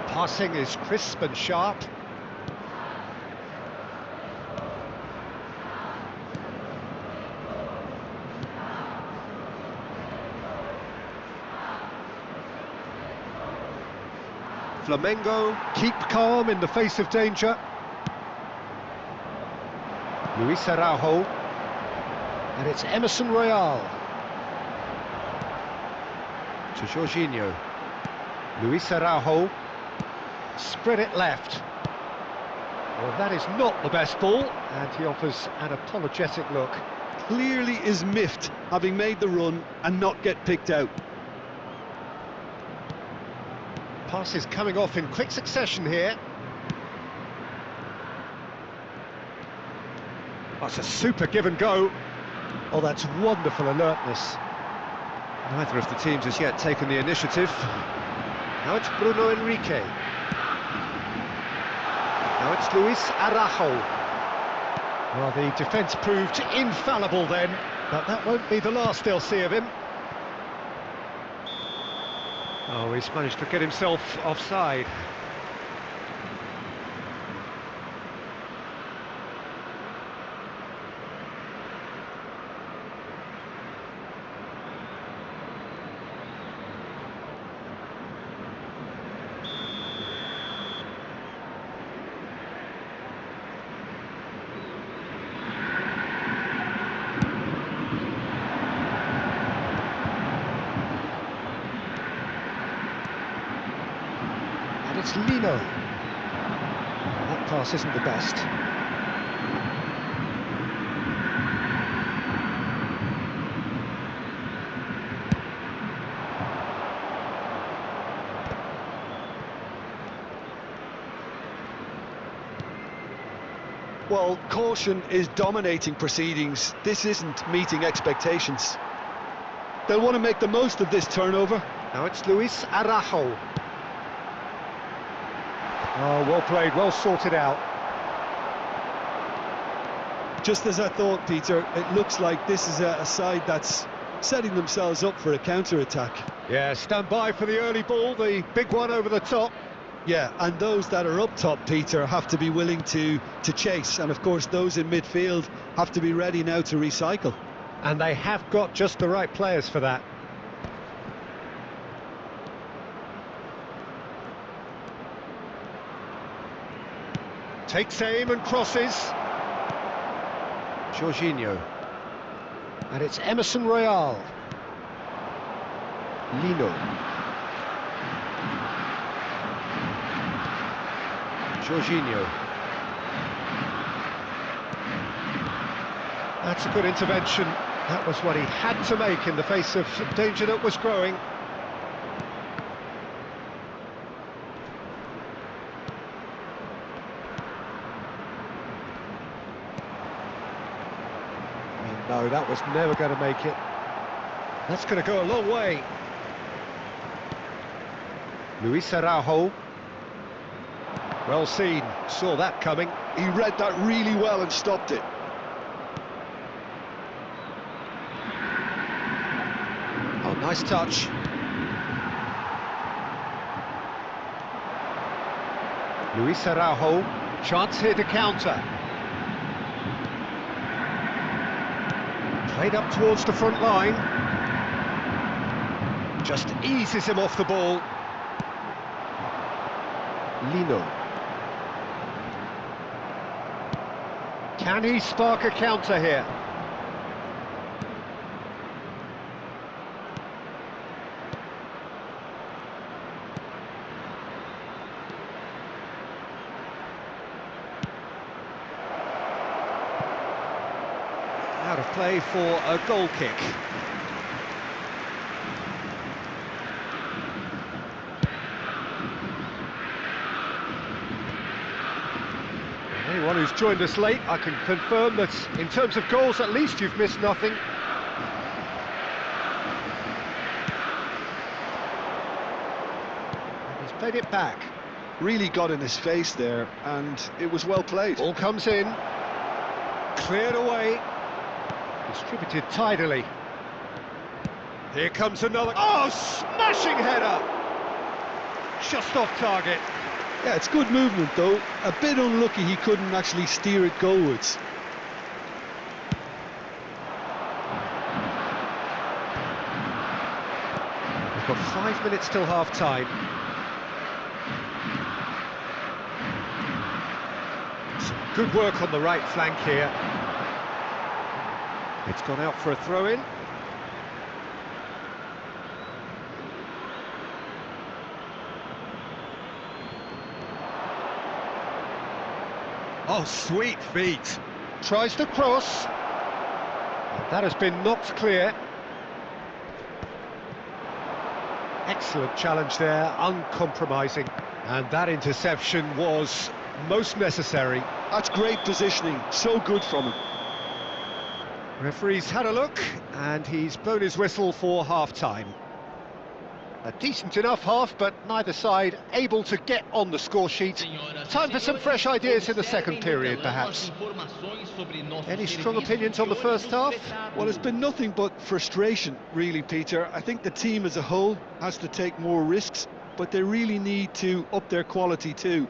Speaker 1: Passing is crisp and sharp. Flamengo keep calm in the face of danger. Luis Araujo. And it's Emerson Royal. To Jorginho. Luis Araujo. Spread it left. Well, that is not the best ball, and he offers an apologetic look.
Speaker 3: Clearly is miffed, having made the run and not get picked out.
Speaker 1: Passes coming off in quick succession here. That's a super give and go. Oh, that's wonderful alertness. Neither of the teams has yet taken the initiative. Now it's Bruno Henrique. Now it's Luis Araujo. Well, the defence proved infallible then, but that won't be the last they'll see of him. Oh, he's managed to get himself offside. It's Lino. That pass isn't the best.
Speaker 3: Well, caution is dominating proceedings. This isn't meeting expectations. They'll want to make the most of this turnover.
Speaker 1: Now it's Luis Araujo. Oh, well played, well sorted out.
Speaker 3: Just as I thought, Peter, it looks like this is a side that's setting themselves up for a counter-attack.
Speaker 1: Yeah, stand by for the early ball, the big one over the top.
Speaker 3: Yeah, and those that are up top, Peter, have to be willing to chase. And of course, those in midfield have to be ready now to recycle.
Speaker 1: And they have got just the right players for that. Takes aim and crosses. Jorginho. And it's Emerson Royal. Lino. Jorginho. That's a good intervention. That was what he had to make in the face of danger that was growing. No, that was never going to make it. That's going to go a long way. Luis Araujo. Well seen, saw that coming.
Speaker 3: He read that really well and stopped it.
Speaker 1: Oh, nice touch. Luis Araujo, chance here to counter. Played up towards the front line. Just eases him off the ball. Lino. Can he spark a counter here? Out of play for a goal kick. Anyone who's joined us late, I can confirm that in terms of goals, at least you've missed nothing. And he's played it back.
Speaker 3: Really got in his face there, and it was well played.
Speaker 1: Ball comes in, cleared away, distributed tidily. Here comes another. Oh, smashing header! Just off target.
Speaker 3: Yeah, it's good movement though. A bit unlucky he couldn't actually steer it goalwards.
Speaker 1: We've got 5 minutes till half-time. Good work on the right flank here. It's gone out for a throw-in. Oh, sweet feet. Tries to cross. And that has been knocked clear. Excellent challenge there, uncompromising. And that interception was most necessary.
Speaker 3: That's great positioning, so good from him.
Speaker 1: Referee's had a look, and he's blown his whistle for half-time. A decent enough half, but neither side able to get on the score sheet. Time for some fresh ideas in the second period, perhaps. Any strong opinions on the first half?
Speaker 3: Well, it's been nothing but frustration, really, Peter. I think the team as a whole has to take more risks, but they really need to up their quality too.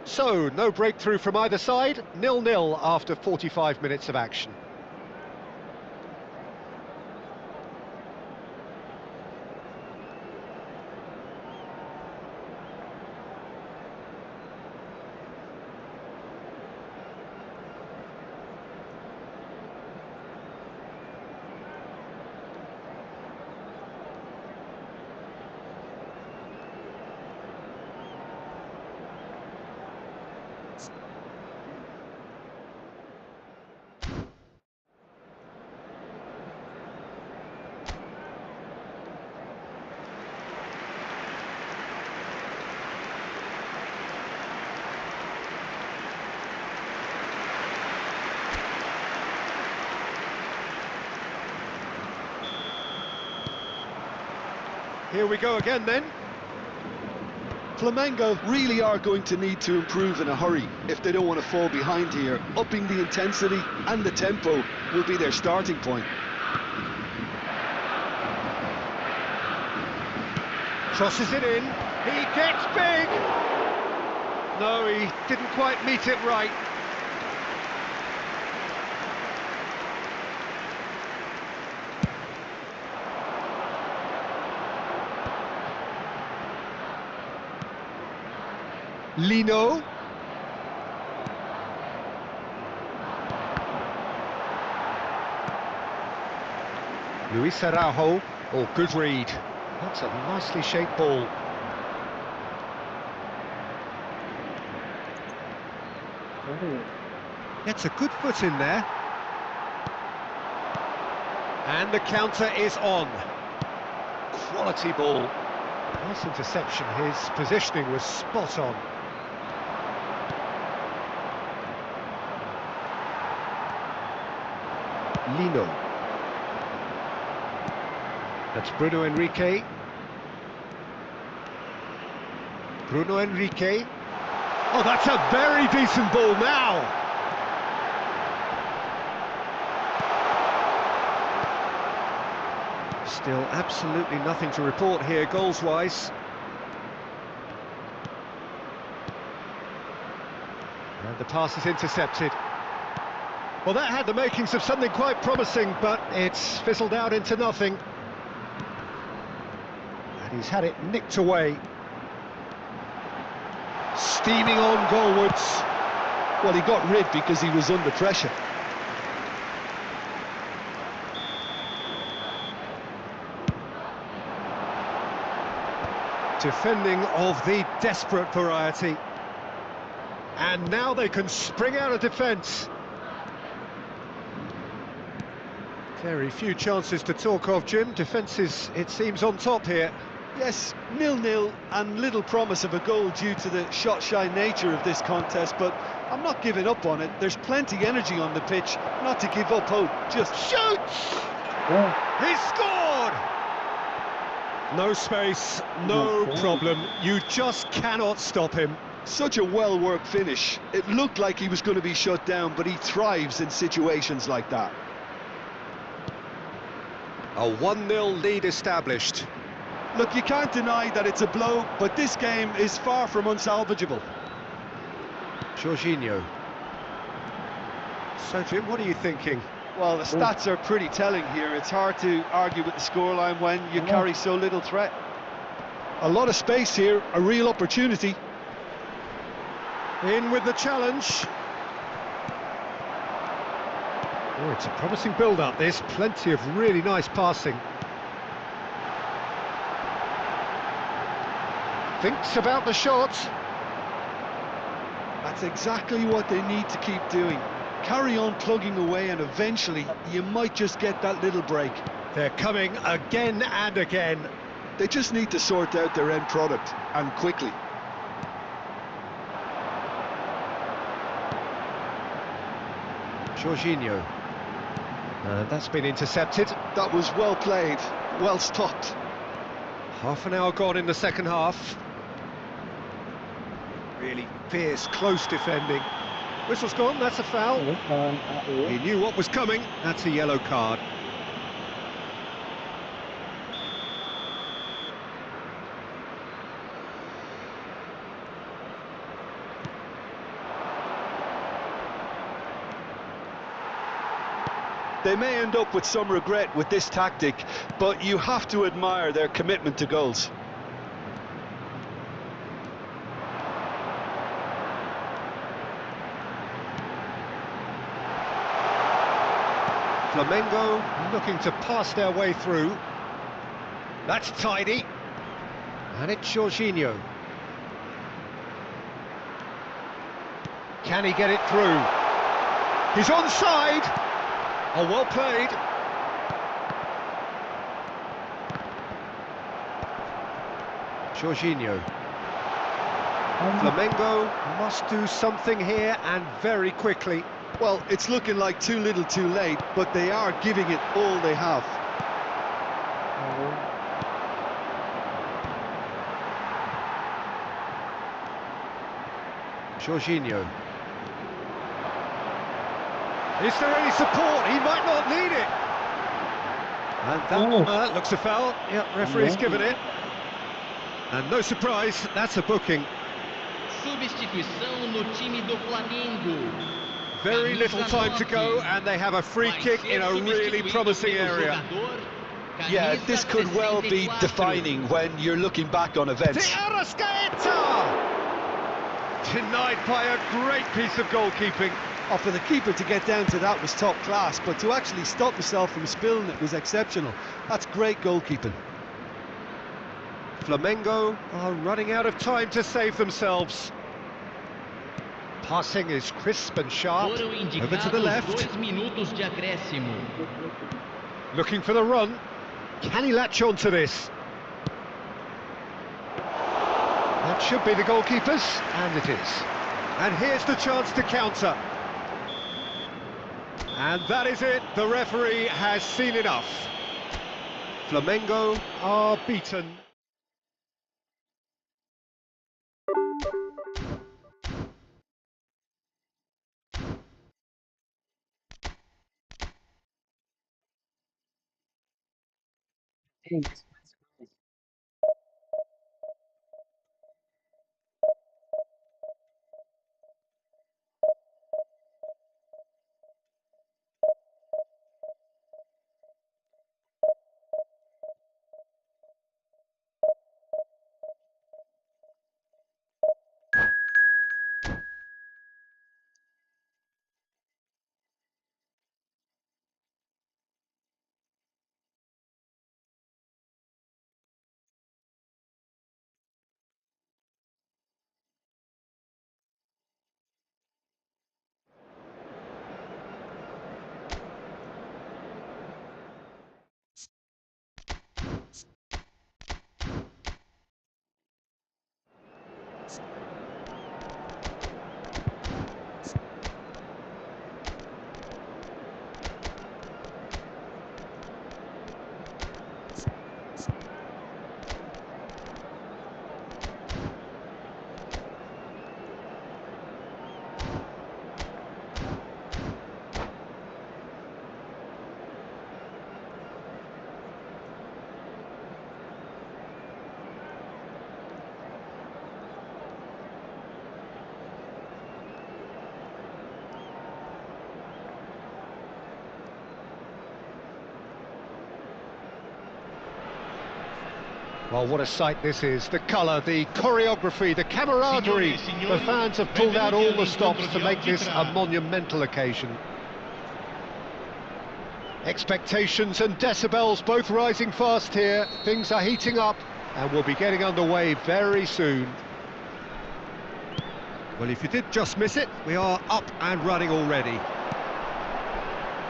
Speaker 1: So, no breakthrough from either side, 0-0 after 45 minutes of action. Here we go again then.
Speaker 3: Flamengo really are going to need to improve in a hurry if they don't want to fall behind here. Upping the intensity and the tempo will be their starting point.
Speaker 1: Crosses it in, he gets big! No, he didn't quite meet it right. Lino. Luis Araujo. Oh, good read. That's a nicely shaped ball. Gets a good foot in there. And the counter is on. Quality ball. Nice interception. His positioning was spot on. Lino. That's Bruno Henrique. Bruno Henrique. Oh, that's a very decent ball now. Still absolutely nothing to report here goals-wise. And the pass is intercepted. Well, that had the makings of something quite promising, but it's fizzled out into nothing. And he's had it nicked away. Steaming on goalwards.
Speaker 3: Well, he got rid because he was under pressure.
Speaker 1: Defending of the desperate variety. And now they can spring out of defence. Very few chances to talk of, Jim. Defence is, it seems, on top here.
Speaker 3: Yes, 0-0 and little promise of a goal due to the shot-shy nature of this contest, but I'm not giving up on it. There's plenty energy on the pitch, not to give up hope, just
Speaker 1: shoots! He scored! No space, no problem. You just cannot stop him.
Speaker 3: Such a well-worked finish. It looked like he was going to be shut down, but he thrives in situations like that.
Speaker 1: A 1-0 lead established.
Speaker 3: Look, you can't deny that it's a blow, but this game is far from unsalvageable.
Speaker 1: Jorginho. So, Jim, what are you thinking?
Speaker 3: Well, the stats are pretty telling here. It's hard to argue with the scoreline when you carry so little threat. A lot of space here, a real opportunity.
Speaker 1: In with the challenge. Oh, it's a promising build-up, this. Plenty of really nice passing. Thinks about the shot.
Speaker 3: That's exactly what they need to keep doing. Carry on plugging away and eventually you might just get that little break.
Speaker 1: They're coming again and again.
Speaker 3: They just need to sort out their end product, and quickly.
Speaker 1: Jorginho. That's been intercepted.
Speaker 3: That was well played, well stopped.
Speaker 1: Half an hour gone in the second half. Really fierce, close defending. Whistle's gone, that's a foul. He knew what was coming, that's a yellow card.
Speaker 3: They may end up with some regret with this tactic, but you have to admire their commitment to goals.
Speaker 1: Flamengo looking to pass their way through. That's tidy. And it's Jorginho. Can he get it through? He's onside! Oh, well played. Jorginho. Flamengo must do something here, and very quickly.
Speaker 3: Well, it's looking like too little too late, but they are giving it all they have.
Speaker 1: Jorginho. Is there any support? He might not need it. And that looks a foul. Yep, referee's given it. And no surprise, that's a booking.
Speaker 2: Substituição no time do Flamengo.
Speaker 1: Very little time to go, and they have a free kick in a really promising area.
Speaker 3: Yeah, this could well be defining when you're looking back on events.
Speaker 1: Denied by a great piece of goalkeeping.
Speaker 3: Oh, for the keeper to get down to that was top class, but to actually stop himself from spilling it was exceptional. That's great goalkeeping.
Speaker 1: Flamengo are running out of time to save themselves. Passing is crisp and sharp. Over to the left.
Speaker 2: 2 minutos de acréscimo.
Speaker 1: Looking for the run. Can he latch on to this? That should be the goalkeeper's, and it is. And here's the chance to counter. And that is it. The referee has seen enough. Flamengo are beaten.
Speaker 5: Thanks.
Speaker 1: Well, what a sight this is. The colour, the choreography, the camaraderie. The fans have pulled out all the stops to make this a monumental occasion. Expectations and decibels both rising fast here. Things are heating up and we'll be getting underway very soon. Well, if you did just miss it, we are up and running already.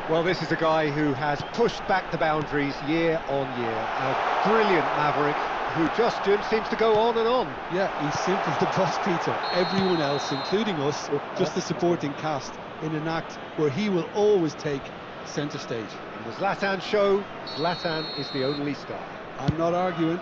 Speaker 1: Well, this is a guy who has pushed back the boundaries year on year. A brilliant maverick who just seems to go on and on.
Speaker 3: Yeah, he's simply the boss, Peter. Everyone else, including us, just the supporting cast, in an act where he will always take centre stage.
Speaker 1: In the Zlatan show, Zlatan is the only star.
Speaker 3: I'm not arguing.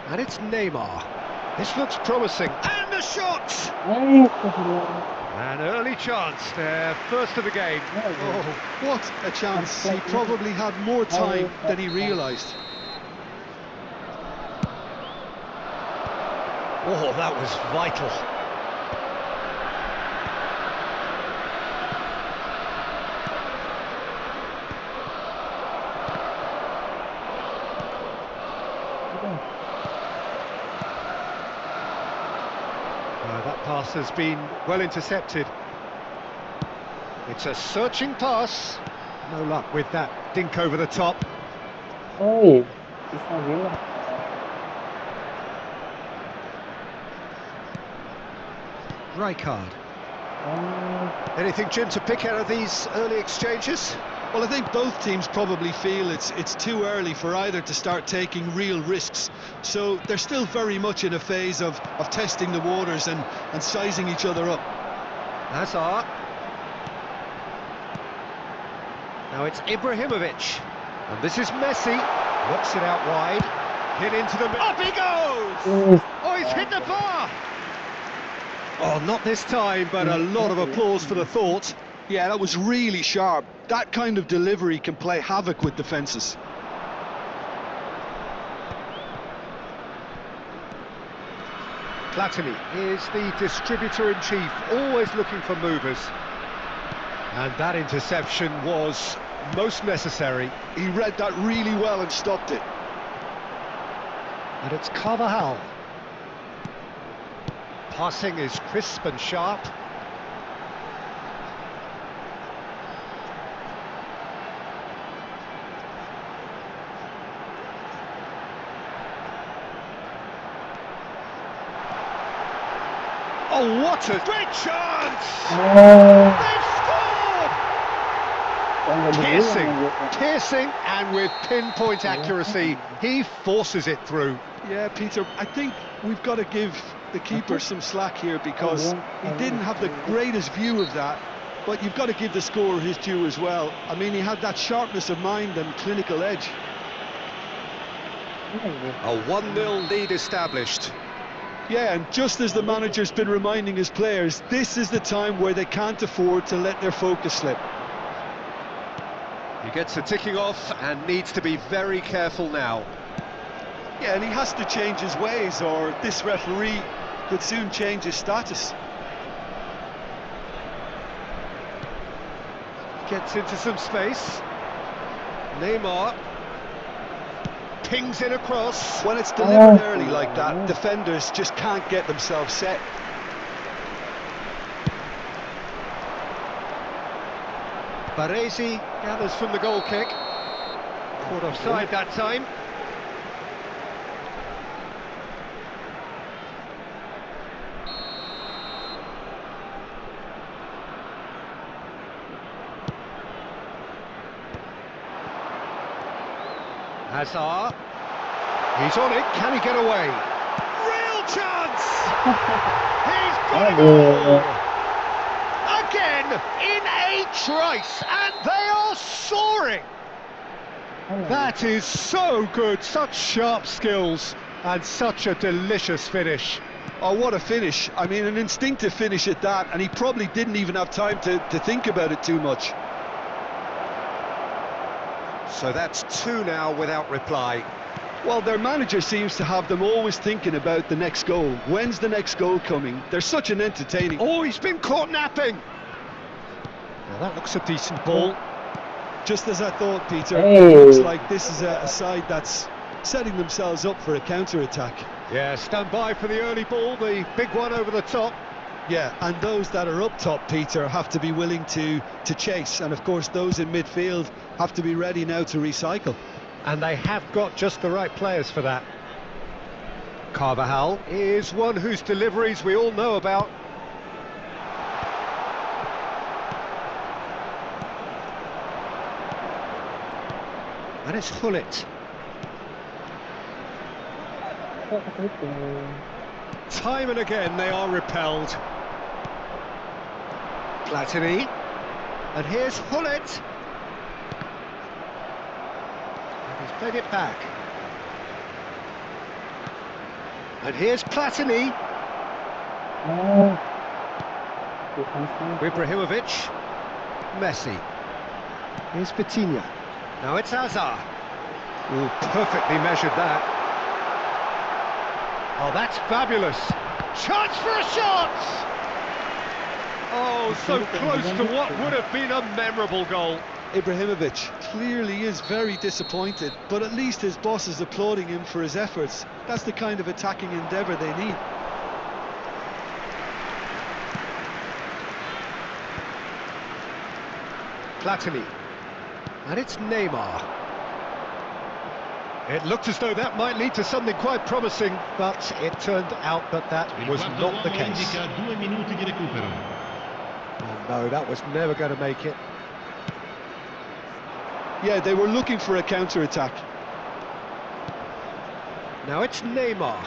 Speaker 1: And it's Neymar. This looks promising. And a shot! An early chance there, first of the game.
Speaker 3: Oh, what a chance. He probably had more time than he realised.
Speaker 1: Oh, that was vital. That pass has been well intercepted. It's a searching pass. No luck with that dink over the top.
Speaker 5: Oi, bisa gila.
Speaker 1: Rijkaard. Anything, Jim, to pick out of these early exchanges?
Speaker 3: Well, I think both teams probably feel it's too early for either to start taking real risks. So they're still very much in a phase of testing the waters and sizing each other up.
Speaker 1: Hazard. Now it's Ibrahimovic. And this is Messi. Knocks it out wide. Hit into the middle. Up he goes! Oh, he's hit the bar! Oh, not this time, but a lot of applause for the thought.
Speaker 3: Yeah, that was really sharp. That kind of delivery can play havoc with defences.
Speaker 1: Platini is the distributor-in-chief, always looking for movers. And that interception was most necessary.
Speaker 3: He read that really well and stopped it.
Speaker 1: And it's Carvajal. Passing is crisp and sharp. Oh, what a great chance! They've scored! Piercing, and with pinpoint accuracy, he forces it through.
Speaker 3: Yeah, Peter, I think we've got to give the keeper some slack here because he didn't have the greatest view of that, but you've got to give the scorer his due as well. I mean, he had that sharpness of mind and clinical edge.
Speaker 1: A 1-0 lead established.
Speaker 3: Yeah, and just as the manager's been reminding his players, this is the time where they can't afford to let their focus slip.
Speaker 1: He gets the ticking off and needs to be very careful now.
Speaker 3: Yeah, and he has to change his ways or this referee could soon change his status.
Speaker 1: Gets into some space. Neymar pings it across.
Speaker 3: When it's delivered early like that, defenders just can't get themselves set.
Speaker 1: Baresi gathers from the goal kick. Caught offside that time. Hazard. He's on it. Can he get away? Real chance! He's got a goal! Again, in a trice, and they are soaring! That is so good, such sharp skills, and such a delicious finish.
Speaker 3: Oh, what a finish. I mean, an instinctive finish at that, and he probably didn't even have time to think about it too much.
Speaker 1: So that's 2 now without reply.
Speaker 3: Well, their manager seems to have them always thinking about the next goal. When's the next goal coming? They're such an entertaining...
Speaker 1: Oh, he's been caught napping! Now that looks a decent ball.
Speaker 3: Just as I thought, Peter,
Speaker 5: Hey.
Speaker 3: it looks like this is a side that's setting themselves up for a counter-attack.
Speaker 1: Yeah, stand by for the early ball, the big one over the top.
Speaker 3: Yeah, and those that are up top, Peter, have to be willing to chase. And of course, those in midfield have to be ready now to recycle.
Speaker 1: And they have got just the right players for that. Carvajal is one whose deliveries we all know about. And it's Hullet. Time and again they are repelled. Platini. And here's Hullet. And he's played it back. And here's Platini. Ibrahimovic. Messi. Here's Vitinha. Now it's Hazard. Oh, perfectly measured that. Oh, that's fabulous. Chance for a shot! Oh, so close to what would have been a memorable goal.
Speaker 3: Ibrahimovic clearly is very disappointed, but at least his boss is applauding him for his efforts. That's the kind of attacking endeavour they need.
Speaker 1: Platini. And it's Neymar. It looked as though that might lead to something quite promising, but it turned out that that was not the case. Oh no, that was never going to make it.
Speaker 3: Yeah, they were looking for a counter-attack.
Speaker 1: Now it's Neymar.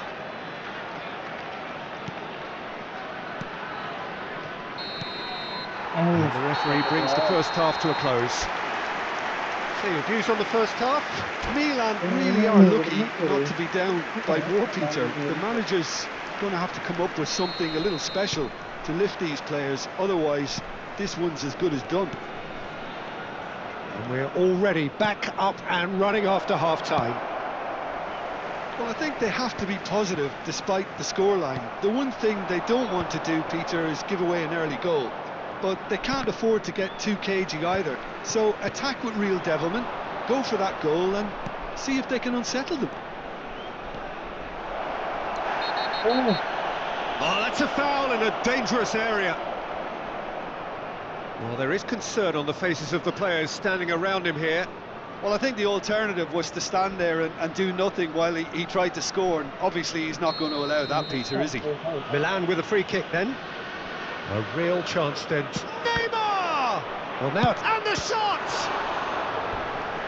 Speaker 1: And the referee brings the first half to a close. So your views on the first half?
Speaker 3: Milan really are lucky not to be down by more, Peter. The manager's going to have to come up with something a little special to lift these players, otherwise this one's as good as done.
Speaker 1: And we're already back up and running after half-time.
Speaker 3: Well, I think they have to be positive despite the scoreline. The one thing they don't want to do, Peter, is give away an early goal. But they can't afford to get too cagey either. So attack with real devilment, go for that goal and see if they can unsettle them.
Speaker 1: Oh, that's a foul in a dangerous area. Well, there is concern on the faces of the players standing around him here.
Speaker 3: Well, I think the alternative was to stand there and do nothing while he tried to score, and obviously he's not going to allow that, Peter, is he?
Speaker 1: Milan with a free kick then. A real chance then. Neymar! Well, now and the shot!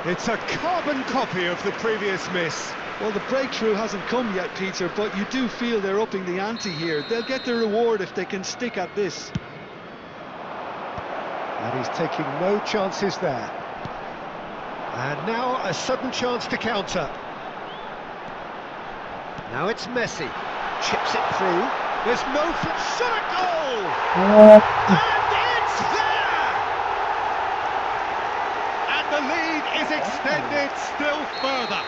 Speaker 1: It's a carbon copy of the previous miss.
Speaker 3: Well, the breakthrough hasn't come yet, Peter, but you do feel they're upping the ante here. They'll get their reward if they can stick at this.
Speaker 1: And he's taking no chances there. And now a sudden chance to counter. Now it's Messi. Chips it through. There's no shot at goal! And it's there! And the lead is extended still further.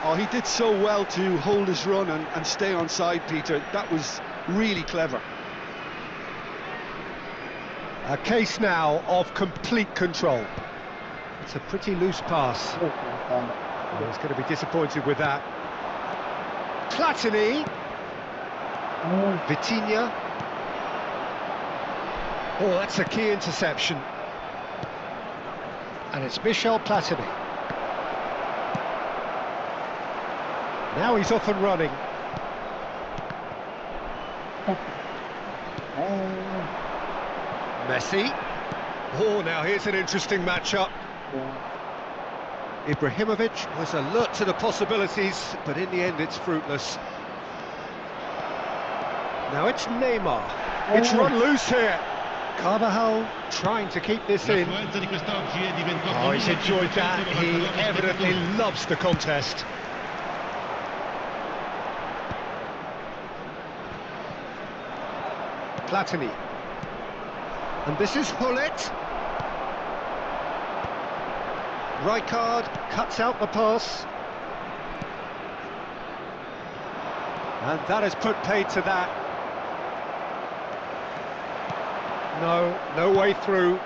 Speaker 3: Oh, he did so well to hold his run and stay on side, Peter. That was really clever.
Speaker 1: A case now of complete control. It's a pretty loose pass. Oh, he's going to be disappointed with that. Platini. Vitinha. Oh, that's a key interception. And it's Michel Platini. Now he's off and running. Messi. Oh, now here's an interesting matchup. Ibrahimovic was alert to the possibilities, but in the end it's fruitless. Now it's Neymar. It's run loose here. Carvajal trying to keep this in. Oh, he's enjoyed that. He evidently loves the contest. Platini. And this is Hullet. Rijkaard cuts out the pass. And that has put paid to that. No way through.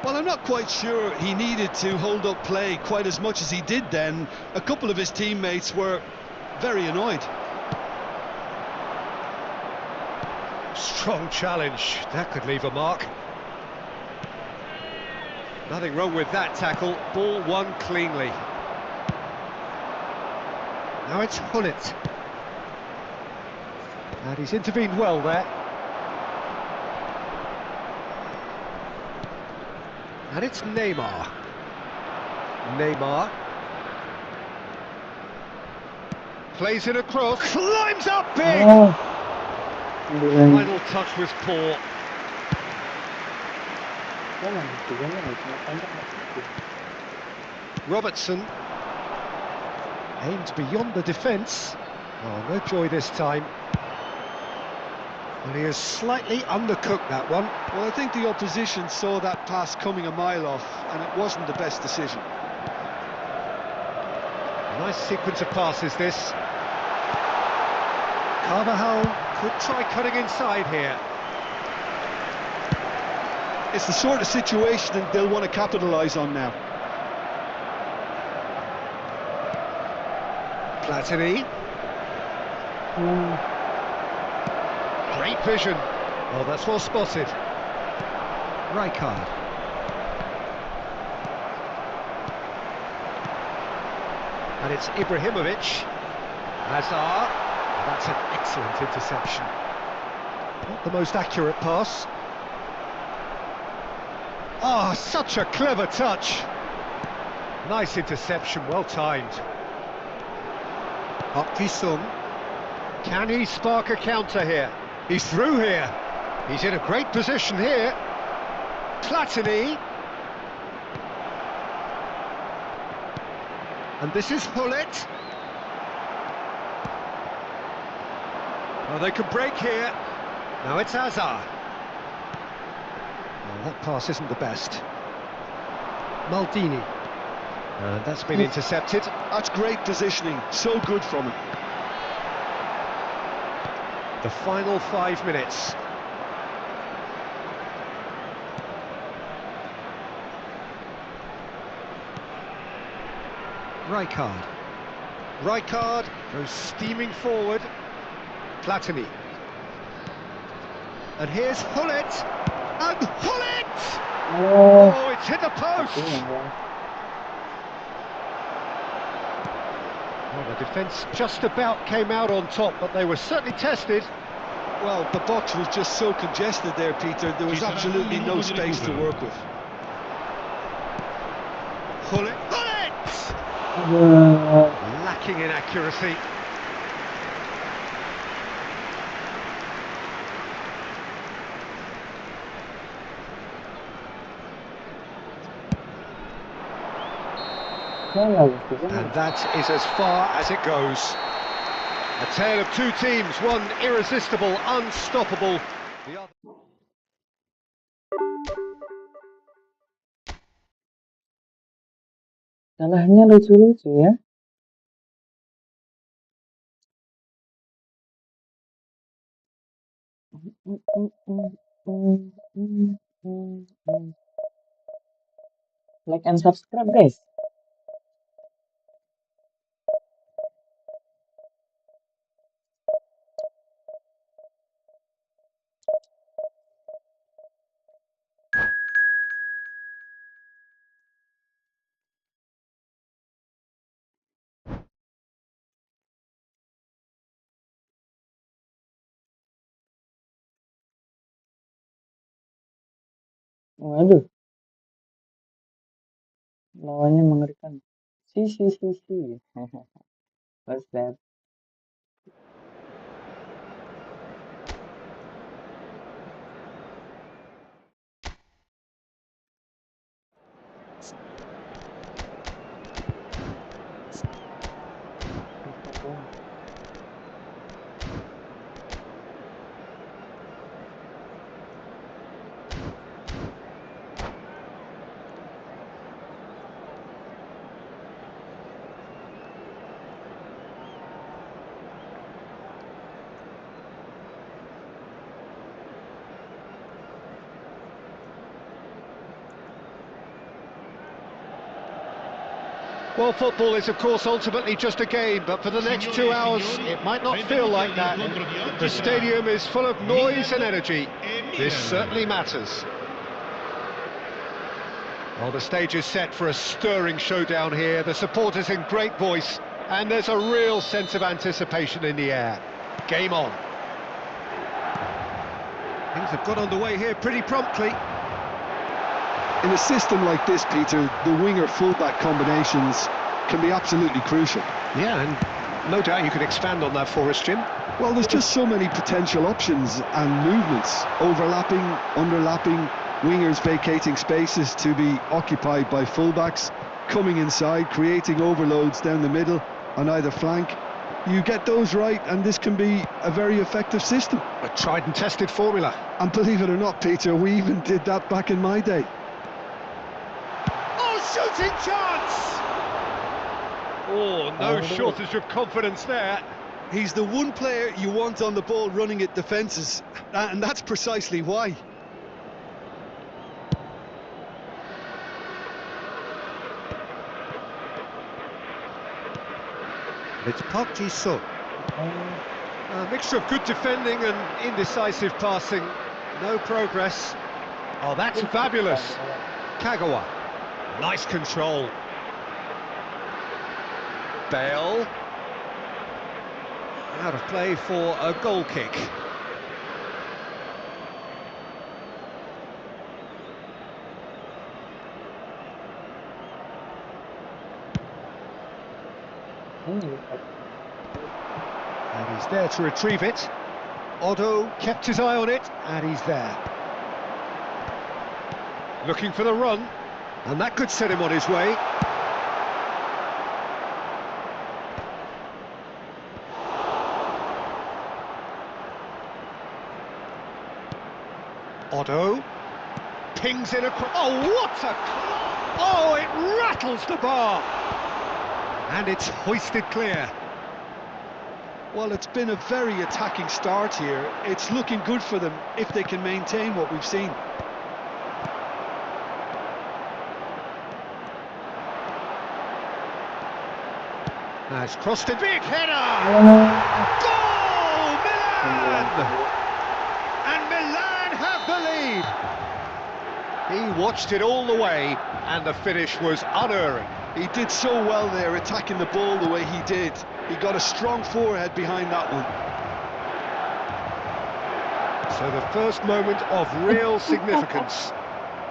Speaker 3: Well, I'm not quite sure he needed to hold up play quite as much as he did then. A couple of his teammates were very annoyed.
Speaker 1: Strong challenge. That could leave a mark. Nothing wrong with that tackle. Ball won cleanly. Now it's Hullet. And he's intervened well there. And it's Neymar. Neymar. Plays it across. Climbs up big!
Speaker 5: Oh, hindi lang.
Speaker 1: Final touch was poor.
Speaker 5: Wala, sige na. Natanda na.
Speaker 1: Robertson. Aimed beyond the defence. Oh, no joy this time. Well, he has slightly undercooked that one.
Speaker 3: Well, I think the opposition saw that pass coming a mile off, and it wasn't the best decision.
Speaker 1: Nice sequence of passes, this. Carvajal could try cutting inside here.
Speaker 3: It's the sort of situation that they'll want to capitalise on now.
Speaker 1: Platini. Great vision. Oh, that's well spotted. Rijkaard. And it's Ibrahimovic. Hazard. That's an excellent interception. Not the most accurate pass. Ah, such a clever touch. Nice interception, well timed. Sung. Can he spark a counter here? He's through here. He's in a great position here. Platini. And this is Hullet. Well, they could break here. Now it's Hazard. Well, that pass isn't the best. Maldini. And that's been intercepted.
Speaker 3: That's great positioning, so good from him.
Speaker 1: The final 5 minutes. Rijkaard. Rijkaard goes steaming forward. Platini. And here's Hullet. And Hullet! Oh, it's hit the post! Well, the defence just about came out on top, but they were certainly tested.
Speaker 3: Well, the box was just so congested there, Peter. There was absolutely no space to work with.
Speaker 1: Hullet! Lacking in accuracy. And that is as far as it goes. A tale of two teams, one irresistible, unstoppable, the other...
Speaker 5: Salahnya lucu-lucu ya. Like and subscribe, guys. Waduh, lawannya mengerikan. Si. What's that?
Speaker 1: Well, football is, of course, ultimately just a game, but for the next 2 hours, it might not feel like that. The stadium is full of noise and energy. This certainly matters. Well, the stage is set for a stirring showdown here. The supporters in great voice, and there's a real sense of anticipation in the air. Game on. Things have got underway here pretty promptly.
Speaker 3: In a system like this, Peter, the winger-fullback combinations can be absolutely crucial.
Speaker 1: Yeah, and no doubt you could expand on that for us, Jim.
Speaker 3: Well, there's just so many potential options and movements, overlapping, underlapping, wingers vacating spaces to be occupied by fullbacks, coming inside, creating overloads down the middle on either flank. You get those right, and this can be a very effective system.
Speaker 1: A tried and tested formula.
Speaker 3: And believe it or not, Peter, we even did that back in my day.
Speaker 1: Oh, shooting chance! Oh, no shortage of confidence there.
Speaker 3: He's the one player you want on the ball running at defences, and that's precisely why.
Speaker 1: It's Park Ji-sung. A mixture of good defending and indecisive passing. No progress. Oh, that's fabulous. Kagawa. Nice control. Bale. Out of play for a goal kick. And he's there to retrieve it. Otto kept his eye on it, and he's there. Looking for the run, and that could set him on his way. Otto pings it across. Oh, what a... Oh, it rattles the bar. And it's hoisted clear.
Speaker 3: Well, it's been a very attacking start here. It's looking good for them if they can maintain what we've seen.
Speaker 1: Has crossed a big header! Goal! Milan! And Milan have the lead! He watched it all the way, and the finish was unerring.
Speaker 3: He did so well there, attacking the ball the way he did. He got a strong forehead behind that one.
Speaker 1: So the first moment of real significance.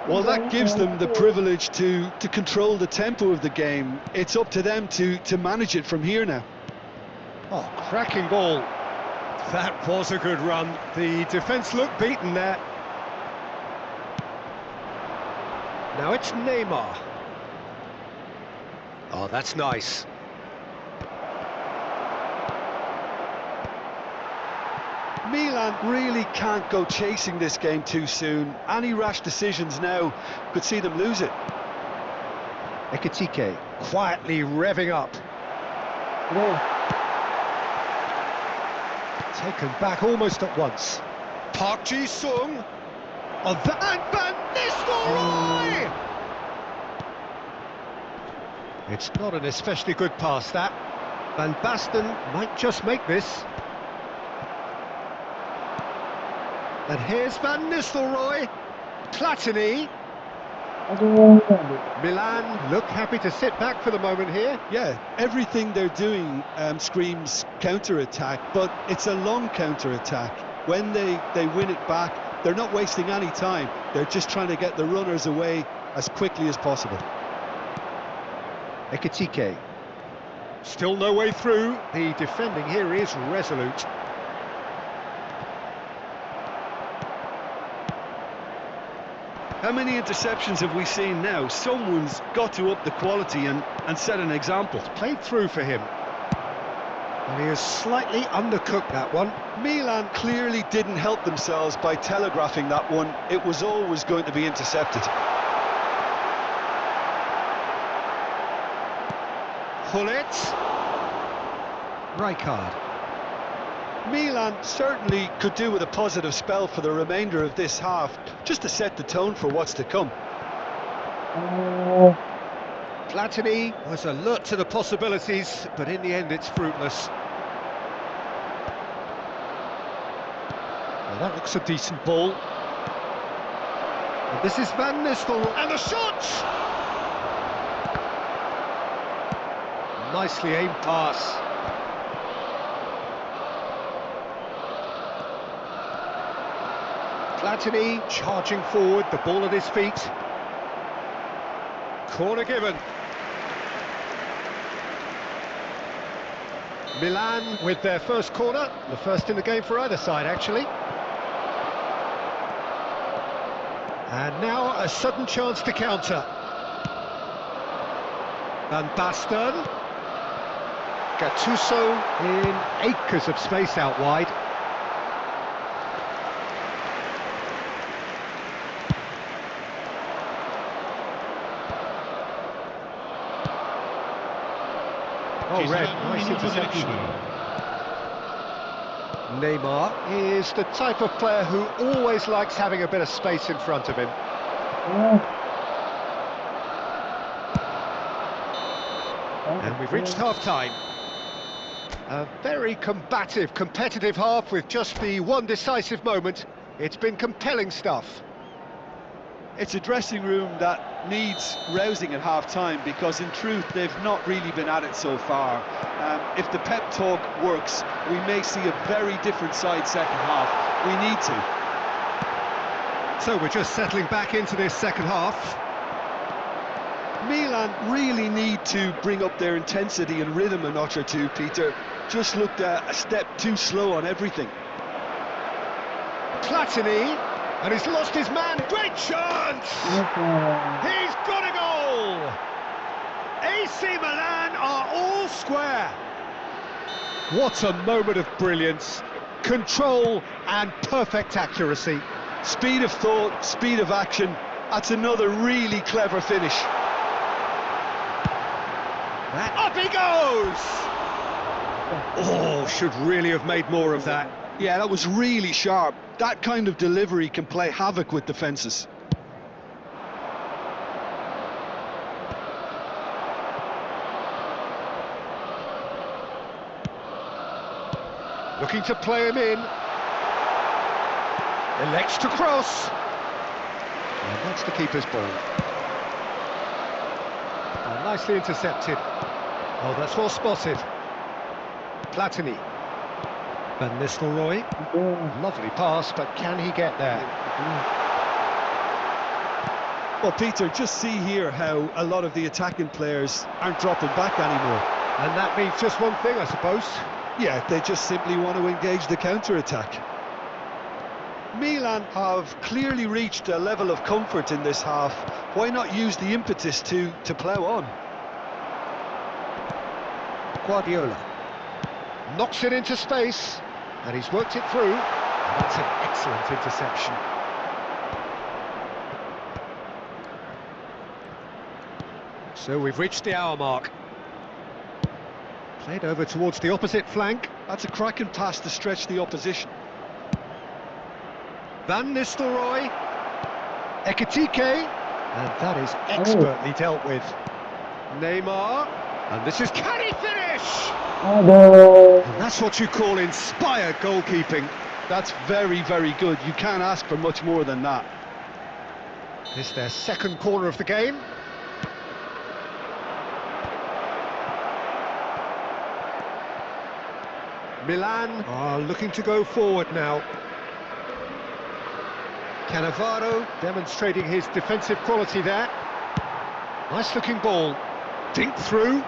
Speaker 3: Well, that gives them the privilege to control the tempo of the game. It's up to them to manage it from here now.
Speaker 1: Oh, cracking ball. That was a good run. The defence looked beaten there. Now it's Neymar. Oh, that's nice.
Speaker 3: Milan really can't go chasing this game too soon. Any rash decisions now could see them lose it.
Speaker 1: Ekitike quietly revving up. Taken back almost at once. Park Ji-sung. Oh, that Van Nistelrooy! It's not an especially good pass, that. Van Basten might just make this. And here's Van Nistelrooy. Platini. Milan look happy to sit back for the moment here.
Speaker 3: Yeah, everything they're doing screams counter-attack, but it's a long counter-attack. When they win it back, they're not wasting any time. They're just trying to get the runners away as quickly as possible.
Speaker 1: Ekitike. Still no way through. The defending here is resolute.
Speaker 3: How many interceptions have we seen now? Someone's got to up the quality and set an example.
Speaker 1: It's played through for him. And he has slightly undercooked that one.
Speaker 3: Milan clearly didn't help themselves by telegraphing that one. It was always going to be intercepted.
Speaker 1: Hullet. Rijkaard.
Speaker 3: Milan certainly could do with a positive spell for the remainder of this half, just to set the tone for what's to come.
Speaker 1: Platini was alert to the possibilities, but in the end it's fruitless. Well, that looks a decent ball. And this is Van Nistelrooy, and the shot! Nicely aimed pass. Platini charging forward, the ball at his feet. Corner given. Milan with their first corner, the first in the game for either side actually. And now a sudden chance to counter. Van Basten. Gattuso in acres of space out wide. Oh, Red, nice interception. Neymar is the type of player who always likes having a bit of space in front of him. And we've reached half-time. A very combative, competitive half with just the one decisive moment. It's been compelling stuff.
Speaker 3: It's a dressing room that needs rousing at half-time because in truth they've not really been at it so far. If the pep talk works, we may see a very different side second half. We need to.
Speaker 1: So we're just settling back into this second half.
Speaker 3: Milan really need to bring up their intensity and rhythm a notch or two, Peter. Just looked a step too slow on everything.
Speaker 1: Platini, and he's lost his man. Great chance! He's got a goal! AC Milan are all square. What a moment of brilliance. Control and perfect accuracy.
Speaker 3: Speed of thought, speed of action. That's another really clever finish.
Speaker 1: Up he goes! Oh, should really have made more of that.
Speaker 3: Yeah, that was really sharp. That kind of delivery can play havoc with defences.
Speaker 1: Looking to play him in. Elects to cross. And that's the keeper's ball. Oh, nicely intercepted. Oh, that's well spotted. Platini. Van Nistelrooy. Lovely pass, but can he get there?
Speaker 3: Well, Peter, just see here how a lot of the attacking players aren't dropping back anymore.
Speaker 1: And that means just one thing, I suppose.
Speaker 3: Yeah, they just simply want to engage the counter-attack. Milan have clearly reached a level of comfort in this half. Why not use the impetus to plough on?
Speaker 1: Guardiola knocks it into space, and he's worked it through. And that's an excellent interception. So we've reached the hour mark. Played over towards the opposite flank.
Speaker 3: That's a cracking pass to stretch the opposition.
Speaker 1: Van Nistelrooy. Ekitike. And that is expertly dealt with. Neymar. And this is... Can he finish? And that's what you call inspired goalkeeping.
Speaker 3: That's very, very good. You can't ask for much more than that.
Speaker 1: It's their second corner of the game. Milan are looking to go forward now. Cannavaro demonstrating his defensive quality there. Nice looking ball. Dinked through.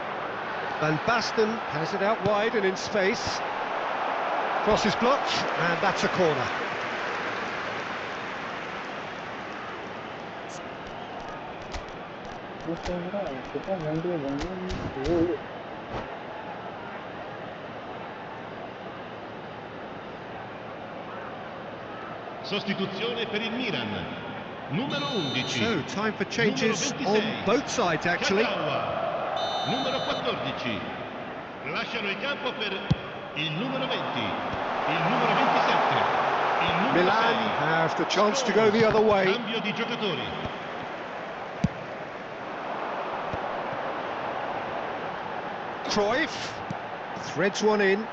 Speaker 1: Van Basten has it out wide and in space. Cross is blocked, and that's a corner.
Speaker 2: Sostituzione per il Milan. Numero 11.
Speaker 1: So, time for changes on both sides, actually.
Speaker 2: Numero 14. Lasciano il campo per il numero 20. Il numero 27. Il numero
Speaker 1: Milan
Speaker 2: 6.
Speaker 1: have the chance to go the other way.
Speaker 2: Cambio di giocatori.
Speaker 1: Cruyff threads one in.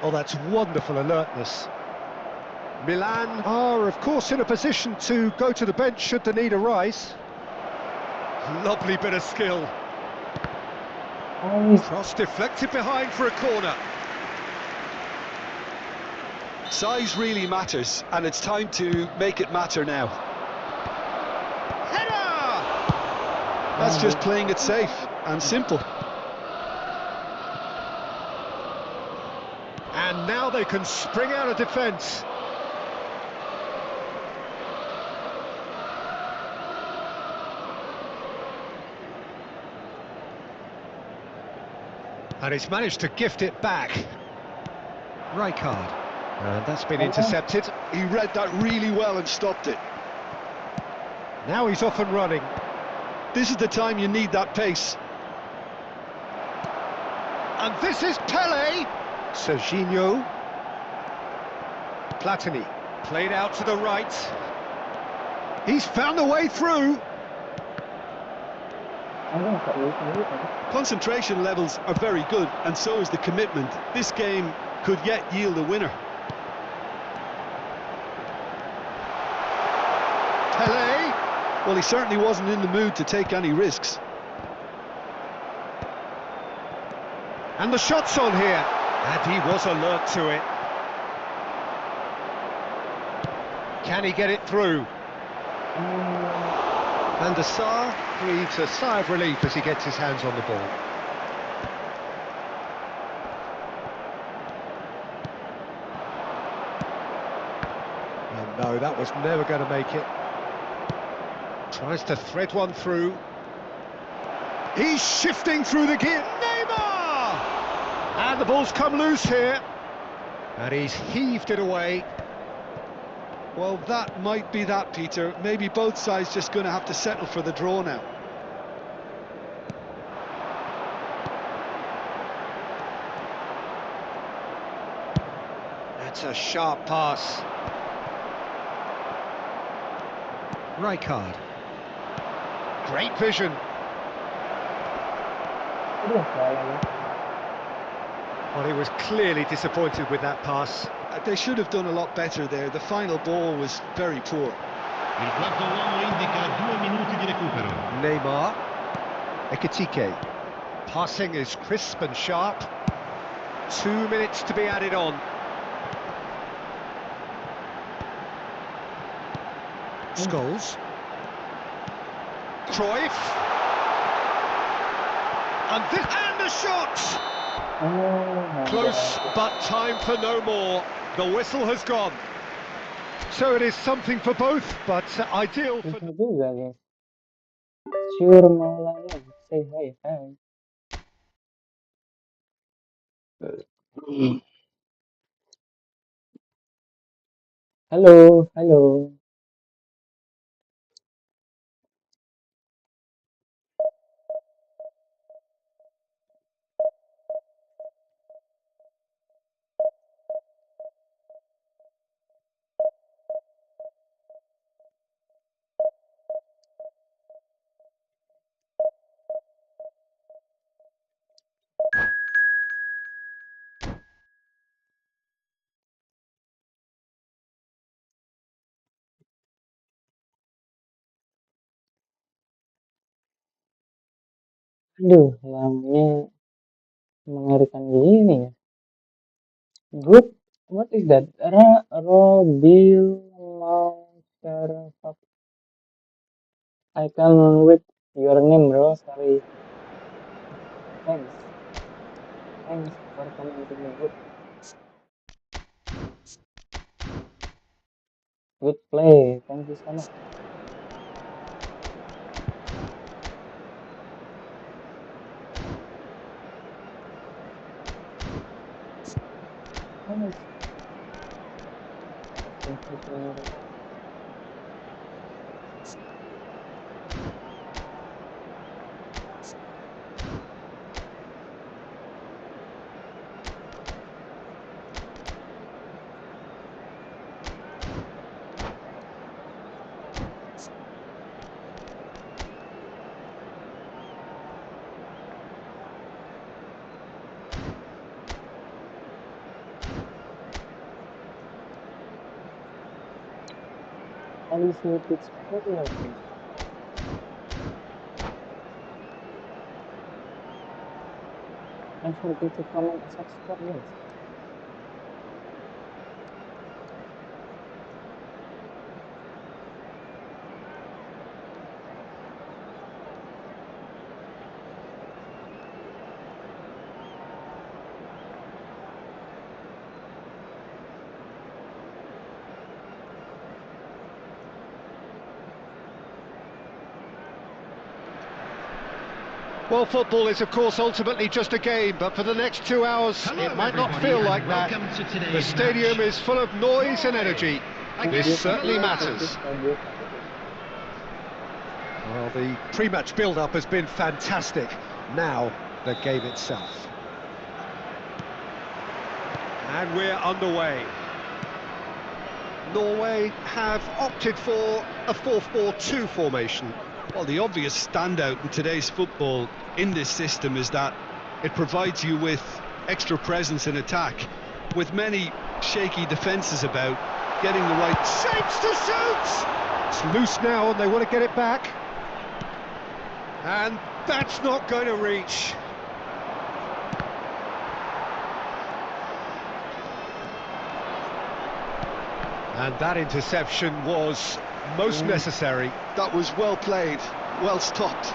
Speaker 1: Oh, that's wonderful alertness. Milan are, of course, in a position to go to the bench should the need arise. Lovely bit of skill. Cross deflected behind for a corner.
Speaker 3: Size really matters, and it's time to make it matter now.
Speaker 1: Header!
Speaker 3: That's just playing it safe and simple.
Speaker 1: And now they can spring out of defence. And he's managed to gift it back. Rijkaard. And that's been intercepted.
Speaker 3: He read that really well and stopped it.
Speaker 1: Now he's off and running.
Speaker 3: This is the time you need that pace.
Speaker 1: And this is Pele. Serginho. Platini. Played out to the right. He's found a way through.
Speaker 3: Concentration levels are very good, and so is the commitment. This game could yet yield a winner.
Speaker 1: Pele.
Speaker 3: Well, he certainly wasn't in the mood to take any risks.
Speaker 1: And the shot's on here. And he was alert to it. Can he get it through? And the Sar breathes a sigh of relief as he gets his hands on the ball. Oh no, that was never going to make it. Tries to thread one through. He's shifting through the gear. Neymar! And the ball's come loose here. And he's heaved it away.
Speaker 3: Well, that might be that, Peter. Maybe both sides just going to have to settle for the draw now.
Speaker 1: That's a sharp pass. Rijkaard. Great vision. Well, he was clearly disappointed with that pass.
Speaker 3: They should have done a lot better there. The final ball was very poor.
Speaker 2: Il quarto uomo indica 2 minuti di recupero.
Speaker 1: Neymar. Ekitike. Passing is crisp and sharp. 2 minutes to be added on. Scholes. Cruyff. And the shot! Close, but time for no more. The whistle has gone. So it is something for both, but ideal for...
Speaker 5: Bisa juga, guys. Sure Maulana, say hi. Halo. Aduh, lamanya mengerikan gini ya. Group, what is that? Robil Monster. I can't read your name, bro. Sorry. Thanks for commenting the group. Good play. Thank you so much. Nice. Only smooth it's popular. Don't forget to comment and subscribe, guys.
Speaker 1: Well, football is, of course, ultimately just a game, but for the next 2 hours,
Speaker 2: Hello,
Speaker 1: it might not
Speaker 2: everybody,
Speaker 1: feel
Speaker 2: and
Speaker 1: like that.
Speaker 2: welcome to today's
Speaker 1: The stadium
Speaker 2: match.
Speaker 1: is full of noise and energy. This certainly matters. Well, the pre-match build-up has been fantastic. Now, the game itself. And we're underway. Norway have opted for a 4-4-2 formation.
Speaker 3: Well, the obvious standout in today's football in this system is that it provides you with extra presence in attack. With many shaky defences about, getting the right
Speaker 1: Shapes to shoot! It's loose now and they want to get it back. And that's not going to reach. And that interception was most necessary.
Speaker 3: That was well played, well stopped.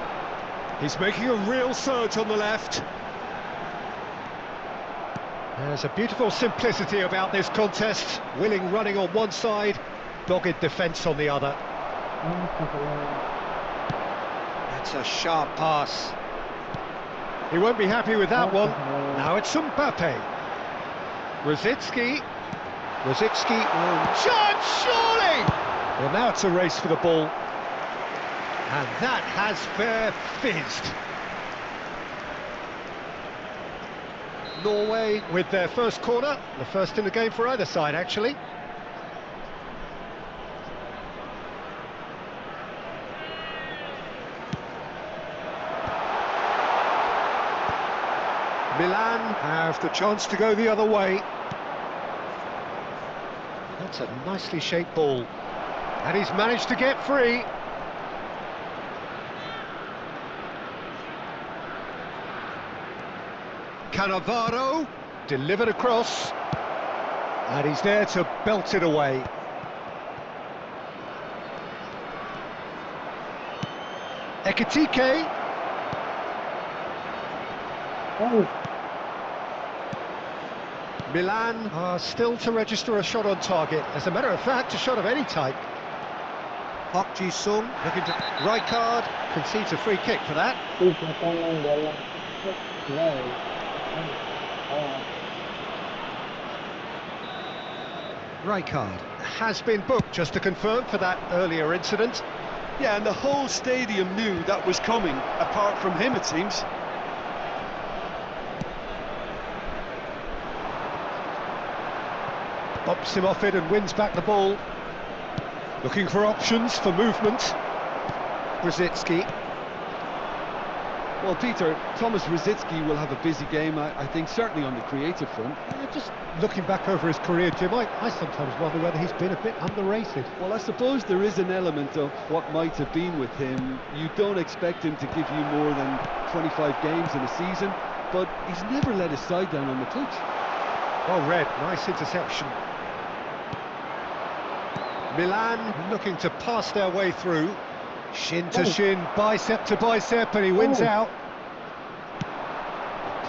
Speaker 1: He's making a real surge on the left. There's a beautiful simplicity about this contest. Willing running on one side, dogged defence on the other. That's a sharp pass. He won't be happy with that one. Now it's Mbappe. Rosicki. Rosicki will... Chance, surely! Well, now it's a race for the ball. And that has fair fizzed. Norway with their first corner, the first in the game for either side, actually. Milan have the chance to go the other way. That's a nicely shaped ball. And he's managed to get free. Cannavaro delivered across. And he's there to belt it away. Ekitike. Milan are still to register a shot on target. As a matter of fact, a shot of any type. Park Ji-sung looking to... Rijkaard concedes a free kick for that. Rijkaard has been booked, just to confirm, for that earlier incident.
Speaker 3: Yeah, and the whole stadium knew that was coming, apart from him, it seems.
Speaker 1: Bumps him off it and wins back the ball. Looking for options for movement. Rosicki.
Speaker 3: Well, Peter, Thomas Rosicki will have a busy game, I think, certainly on the creative front.
Speaker 1: Just looking back over his career, Jim, I sometimes wonder whether he's been a bit underrated.
Speaker 3: Well, I suppose there is an element of what might have been with him. You don't expect him to give you more than 25 games in a season, but he's never let his side down on the pitch.
Speaker 1: Well read, nice interception. Milan looking to pass their way through. Shin to shin, bicep to bicep, and he wins out.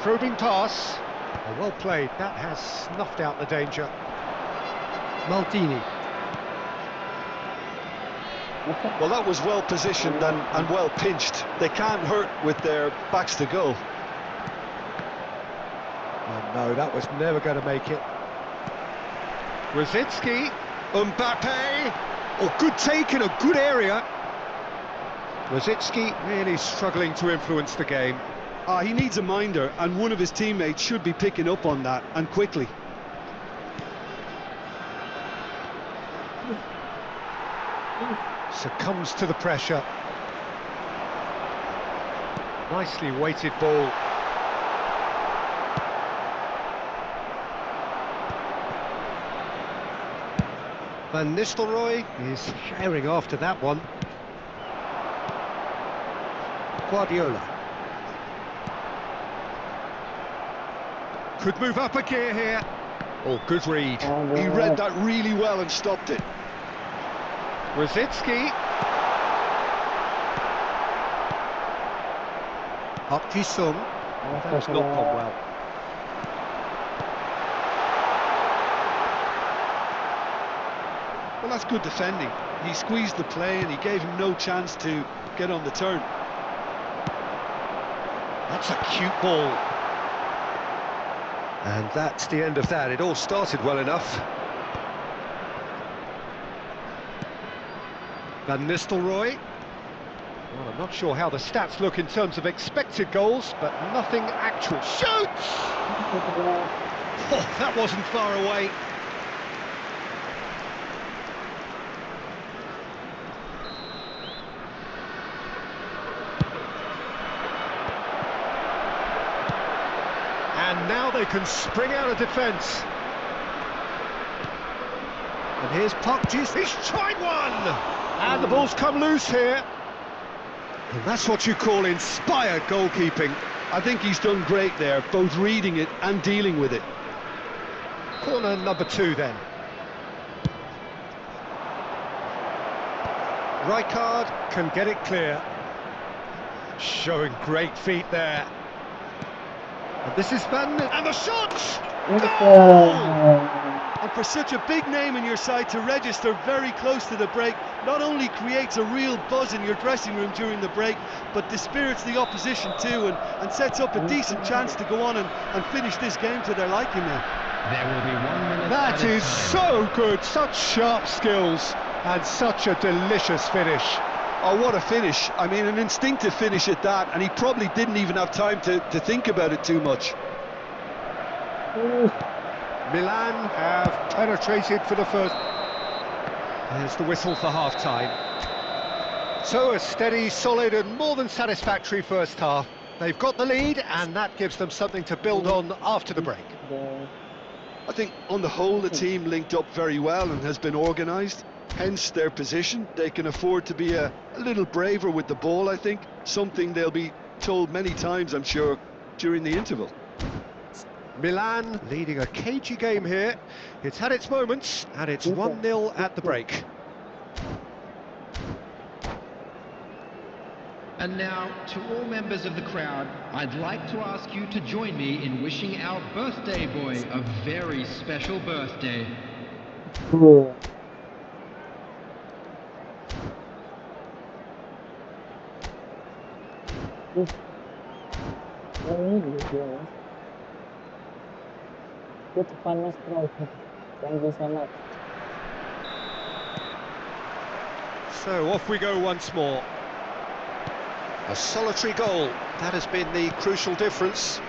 Speaker 1: Probing pass. Oh, well played, that has snuffed out the danger. Maldini.
Speaker 3: Well, that was well positioned and well pinched. They can't hurt with their backs to goal.
Speaker 1: Oh no, that was never going to make it. Rosicki. Mbappe. Oh, good take in a good area. Rosicki really struggling to influence the game.
Speaker 3: He needs a minder, and one of his teammates should be picking up on that, and quickly.
Speaker 1: Succumbs to the pressure. Nicely weighted ball. Van Nistelrooy is firing after that one. Guardiola. Could move up a gear here. Oh, good read.
Speaker 3: He read that really well and stopped it.
Speaker 1: Rosicki. Park Ji-sung. That's not gone well.
Speaker 3: Well, that's good defending. He squeezed the play and he gave him no chance to get on the turn.
Speaker 1: That's a cute ball. And that's the end of that. It all started well enough. Van Nistelrooy. Well, I'm not sure how the stats look in terms of expected goals, but nothing actual. Shoots! Oh, that wasn't far away. And now they can spring out of defence. And here's Park Ji-sung. He's tried one! And the ball's come loose here. And that's what you call inspired goalkeeping.
Speaker 3: I think he's done great there, both reading it and dealing with it.
Speaker 1: Corner number 2 then. Rijkaard can get it clear. Showing great feet there. And this is Van... And the shot! Goal!
Speaker 3: And for such a big name in your side to register very close to the break, not only creates a real buzz in your dressing room during the break, but dispirits the opposition too, and sets up a decent chance to go on and finish this game to their liking now.
Speaker 2: There will be 1 minute.
Speaker 1: That is so good, such sharp skills, and such a delicious finish.
Speaker 3: Oh, what a finish. I mean, an instinctive finish at that, and he probably didn't even have time to think about it too much.
Speaker 1: Milan have penetrated for the first. There's the whistle for half-time. So a steady, solid and more than satisfactory first half. They've got the lead and that gives them something to build on after the break.
Speaker 3: I think on the whole the team linked up very well and has been organised. Hence their position. They can afford to be a little braver with the ball, I think. Something they'll be told many times, I'm sure, during the interval.
Speaker 1: Milan leading a cagey game here. It's had its moments and it's 1-0 at the break.
Speaker 6: And now, to all members of the crowd, I'd like to ask you to join me in wishing our birthday boy a very special birthday.
Speaker 5: Itu panas bro. Thank you so much.
Speaker 1: So off we go once more. A solitary goal, that has been the crucial difference.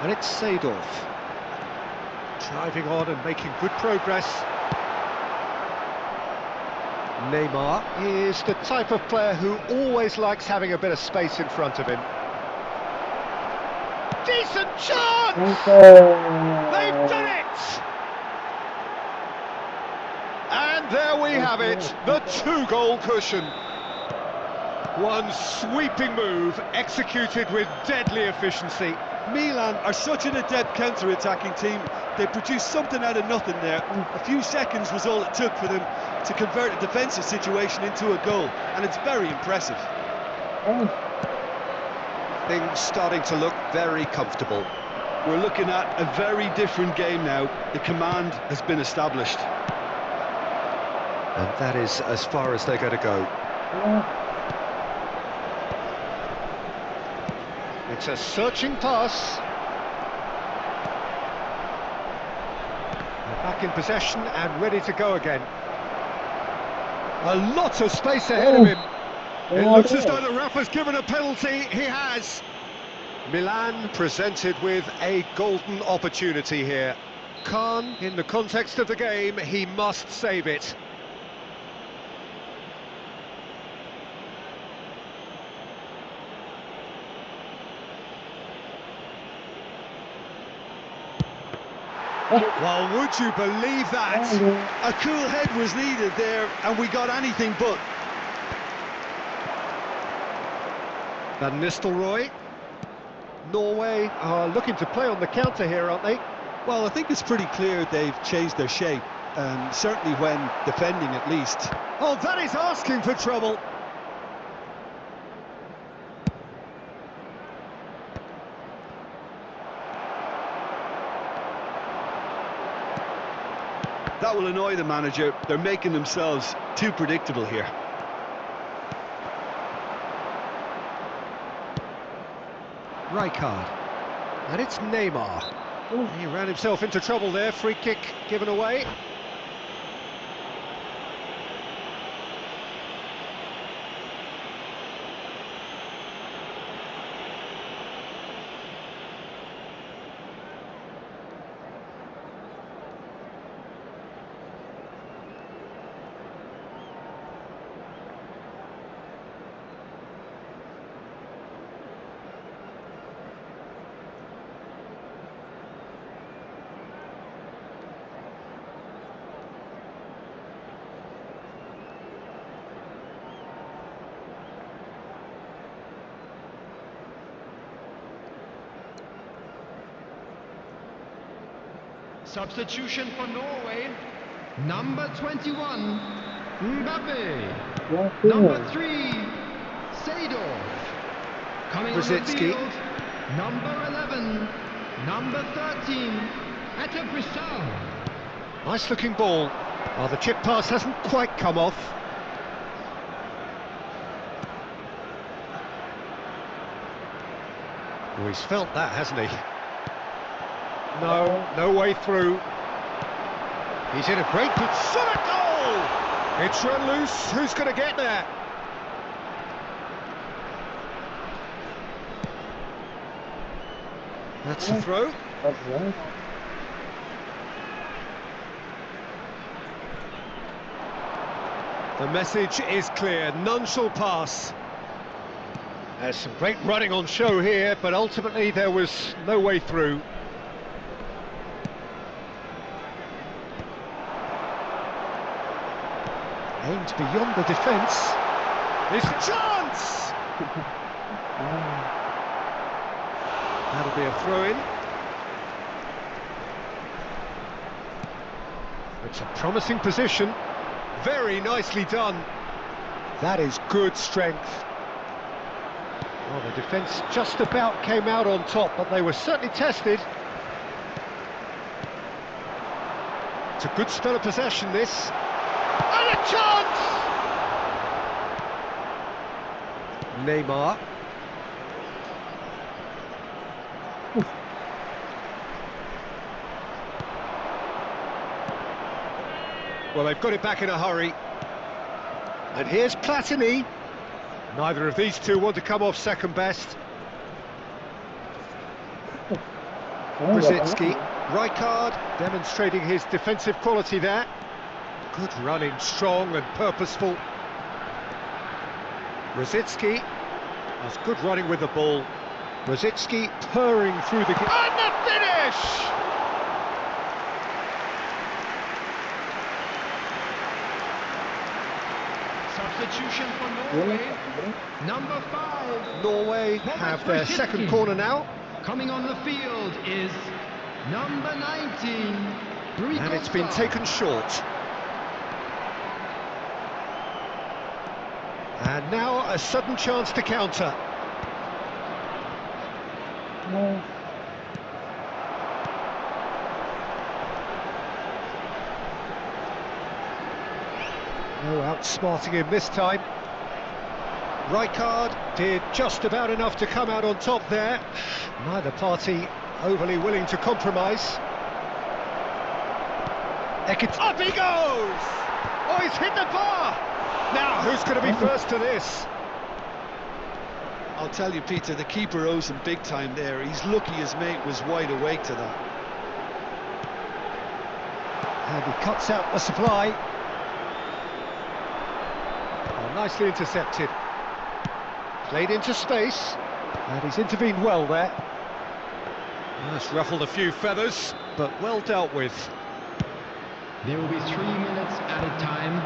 Speaker 1: And it's Seedorf. Driving on and making good progress. Neymar is the type of player who always likes having a bit of space in front of him. Decent chance! They've done it! And there we have it, the 2-goal cushion. One sweeping move, executed with deadly efficiency.
Speaker 3: Milan are such an adept counter-attacking team. They produced something out of nothing there. A few seconds was all it took for them to convert a defensive situation into a goal, and it's very impressive.
Speaker 1: Things starting to look very comfortable.
Speaker 3: We're looking at a very different game now. The command has been established.
Speaker 1: And that is as far as they're going to go. It's a searching pass. They're back in possession and ready to go again. A lot of space ahead of him. It looks as though the ref has given a penalty. He has. Milan presented with a golden opportunity here. Khan, in the context of the game, he must save it. Well, would you believe that?
Speaker 3: A cool head was needed there, and we got anything but.
Speaker 1: Van Nistelrooy. Norway are looking to play on the counter here, aren't they?
Speaker 3: Well, I think it's pretty clear they've changed their shape, certainly when defending at least.
Speaker 1: Oh, that is asking for trouble.
Speaker 3: That will annoy the manager. They're making themselves too predictable here.
Speaker 1: Rijkaard. And it's Neymar. He ran himself into trouble there. Free kick given away.
Speaker 6: Substitution for Norway. Number 21, Mbappe. Number 3, Seedorf. Coming on the
Speaker 1: Rosicky.
Speaker 6: field, number 11, number 13, Atebrisau.
Speaker 1: Nice looking ball. Well, the chip pass hasn't quite come off. Oh, he's felt that, hasn't he? No way through. He's in a great position. A goal! It's run loose. Who's going to get there? That's a throw. The message is clear. None shall pass. There's some great running on show here, but ultimately there was no way through. Aimed beyond the defence. There's a chance! That'll be a throw-in. It's a promising position. Very nicely done. That is good strength. Well, the defence just about came out on top, but they were certainly tested. It's a good spell of possession, this. And a chance! Neymar. Well, they've got it back in a hurry. And here's Platini. Neither of these two want to come off second best. Rosicky. Rijkaard demonstrating his defensive quality there. Good running, strong and purposeful. Rosicky has good running with the ball. Rosicky purring through the... And the finish!
Speaker 6: Substitution for Norway. Number 5.
Speaker 1: Norway have their second corner now.
Speaker 6: Coming on the field is number 19,
Speaker 1: And it's been taken short. And now a sudden chance to counter. No outsmarting him this time. Rijkaard did just about enough to come out on top there. Neither party overly willing to compromise. Up he goes! Oh, he's hit the bar! Now, who's going to be first to this?
Speaker 3: I'll tell you, Peter, the keeper owes him big time there. He's lucky his mate was wide awake to that.
Speaker 1: And he cuts out the supply. Oh, nicely intercepted. Played into space. And he's intervened well there. That's ruffled a few feathers. but well dealt with.
Speaker 6: There will be 3 minutes added time.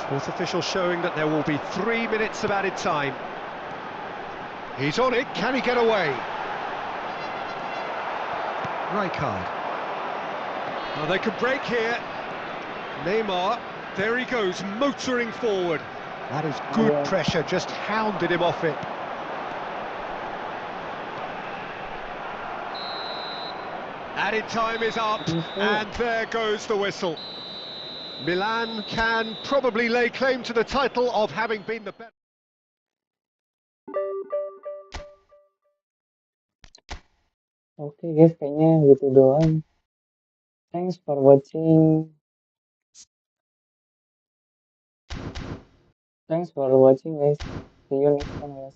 Speaker 1: Fourth official showing that there will be 3 minutes of added time. He's on it, can he get away? Rijkaard. Well, they could break here. Neymar, there he goes, motoring forward. That is good pressure, just hounded him off it. Added time is up, and there goes the whistle. Milan can probably lay claim to the title of having been the better.
Speaker 5: Oke guys, kayaknya gitu doang. Thanks for watching. Thanks for watching guys. See you next time guys.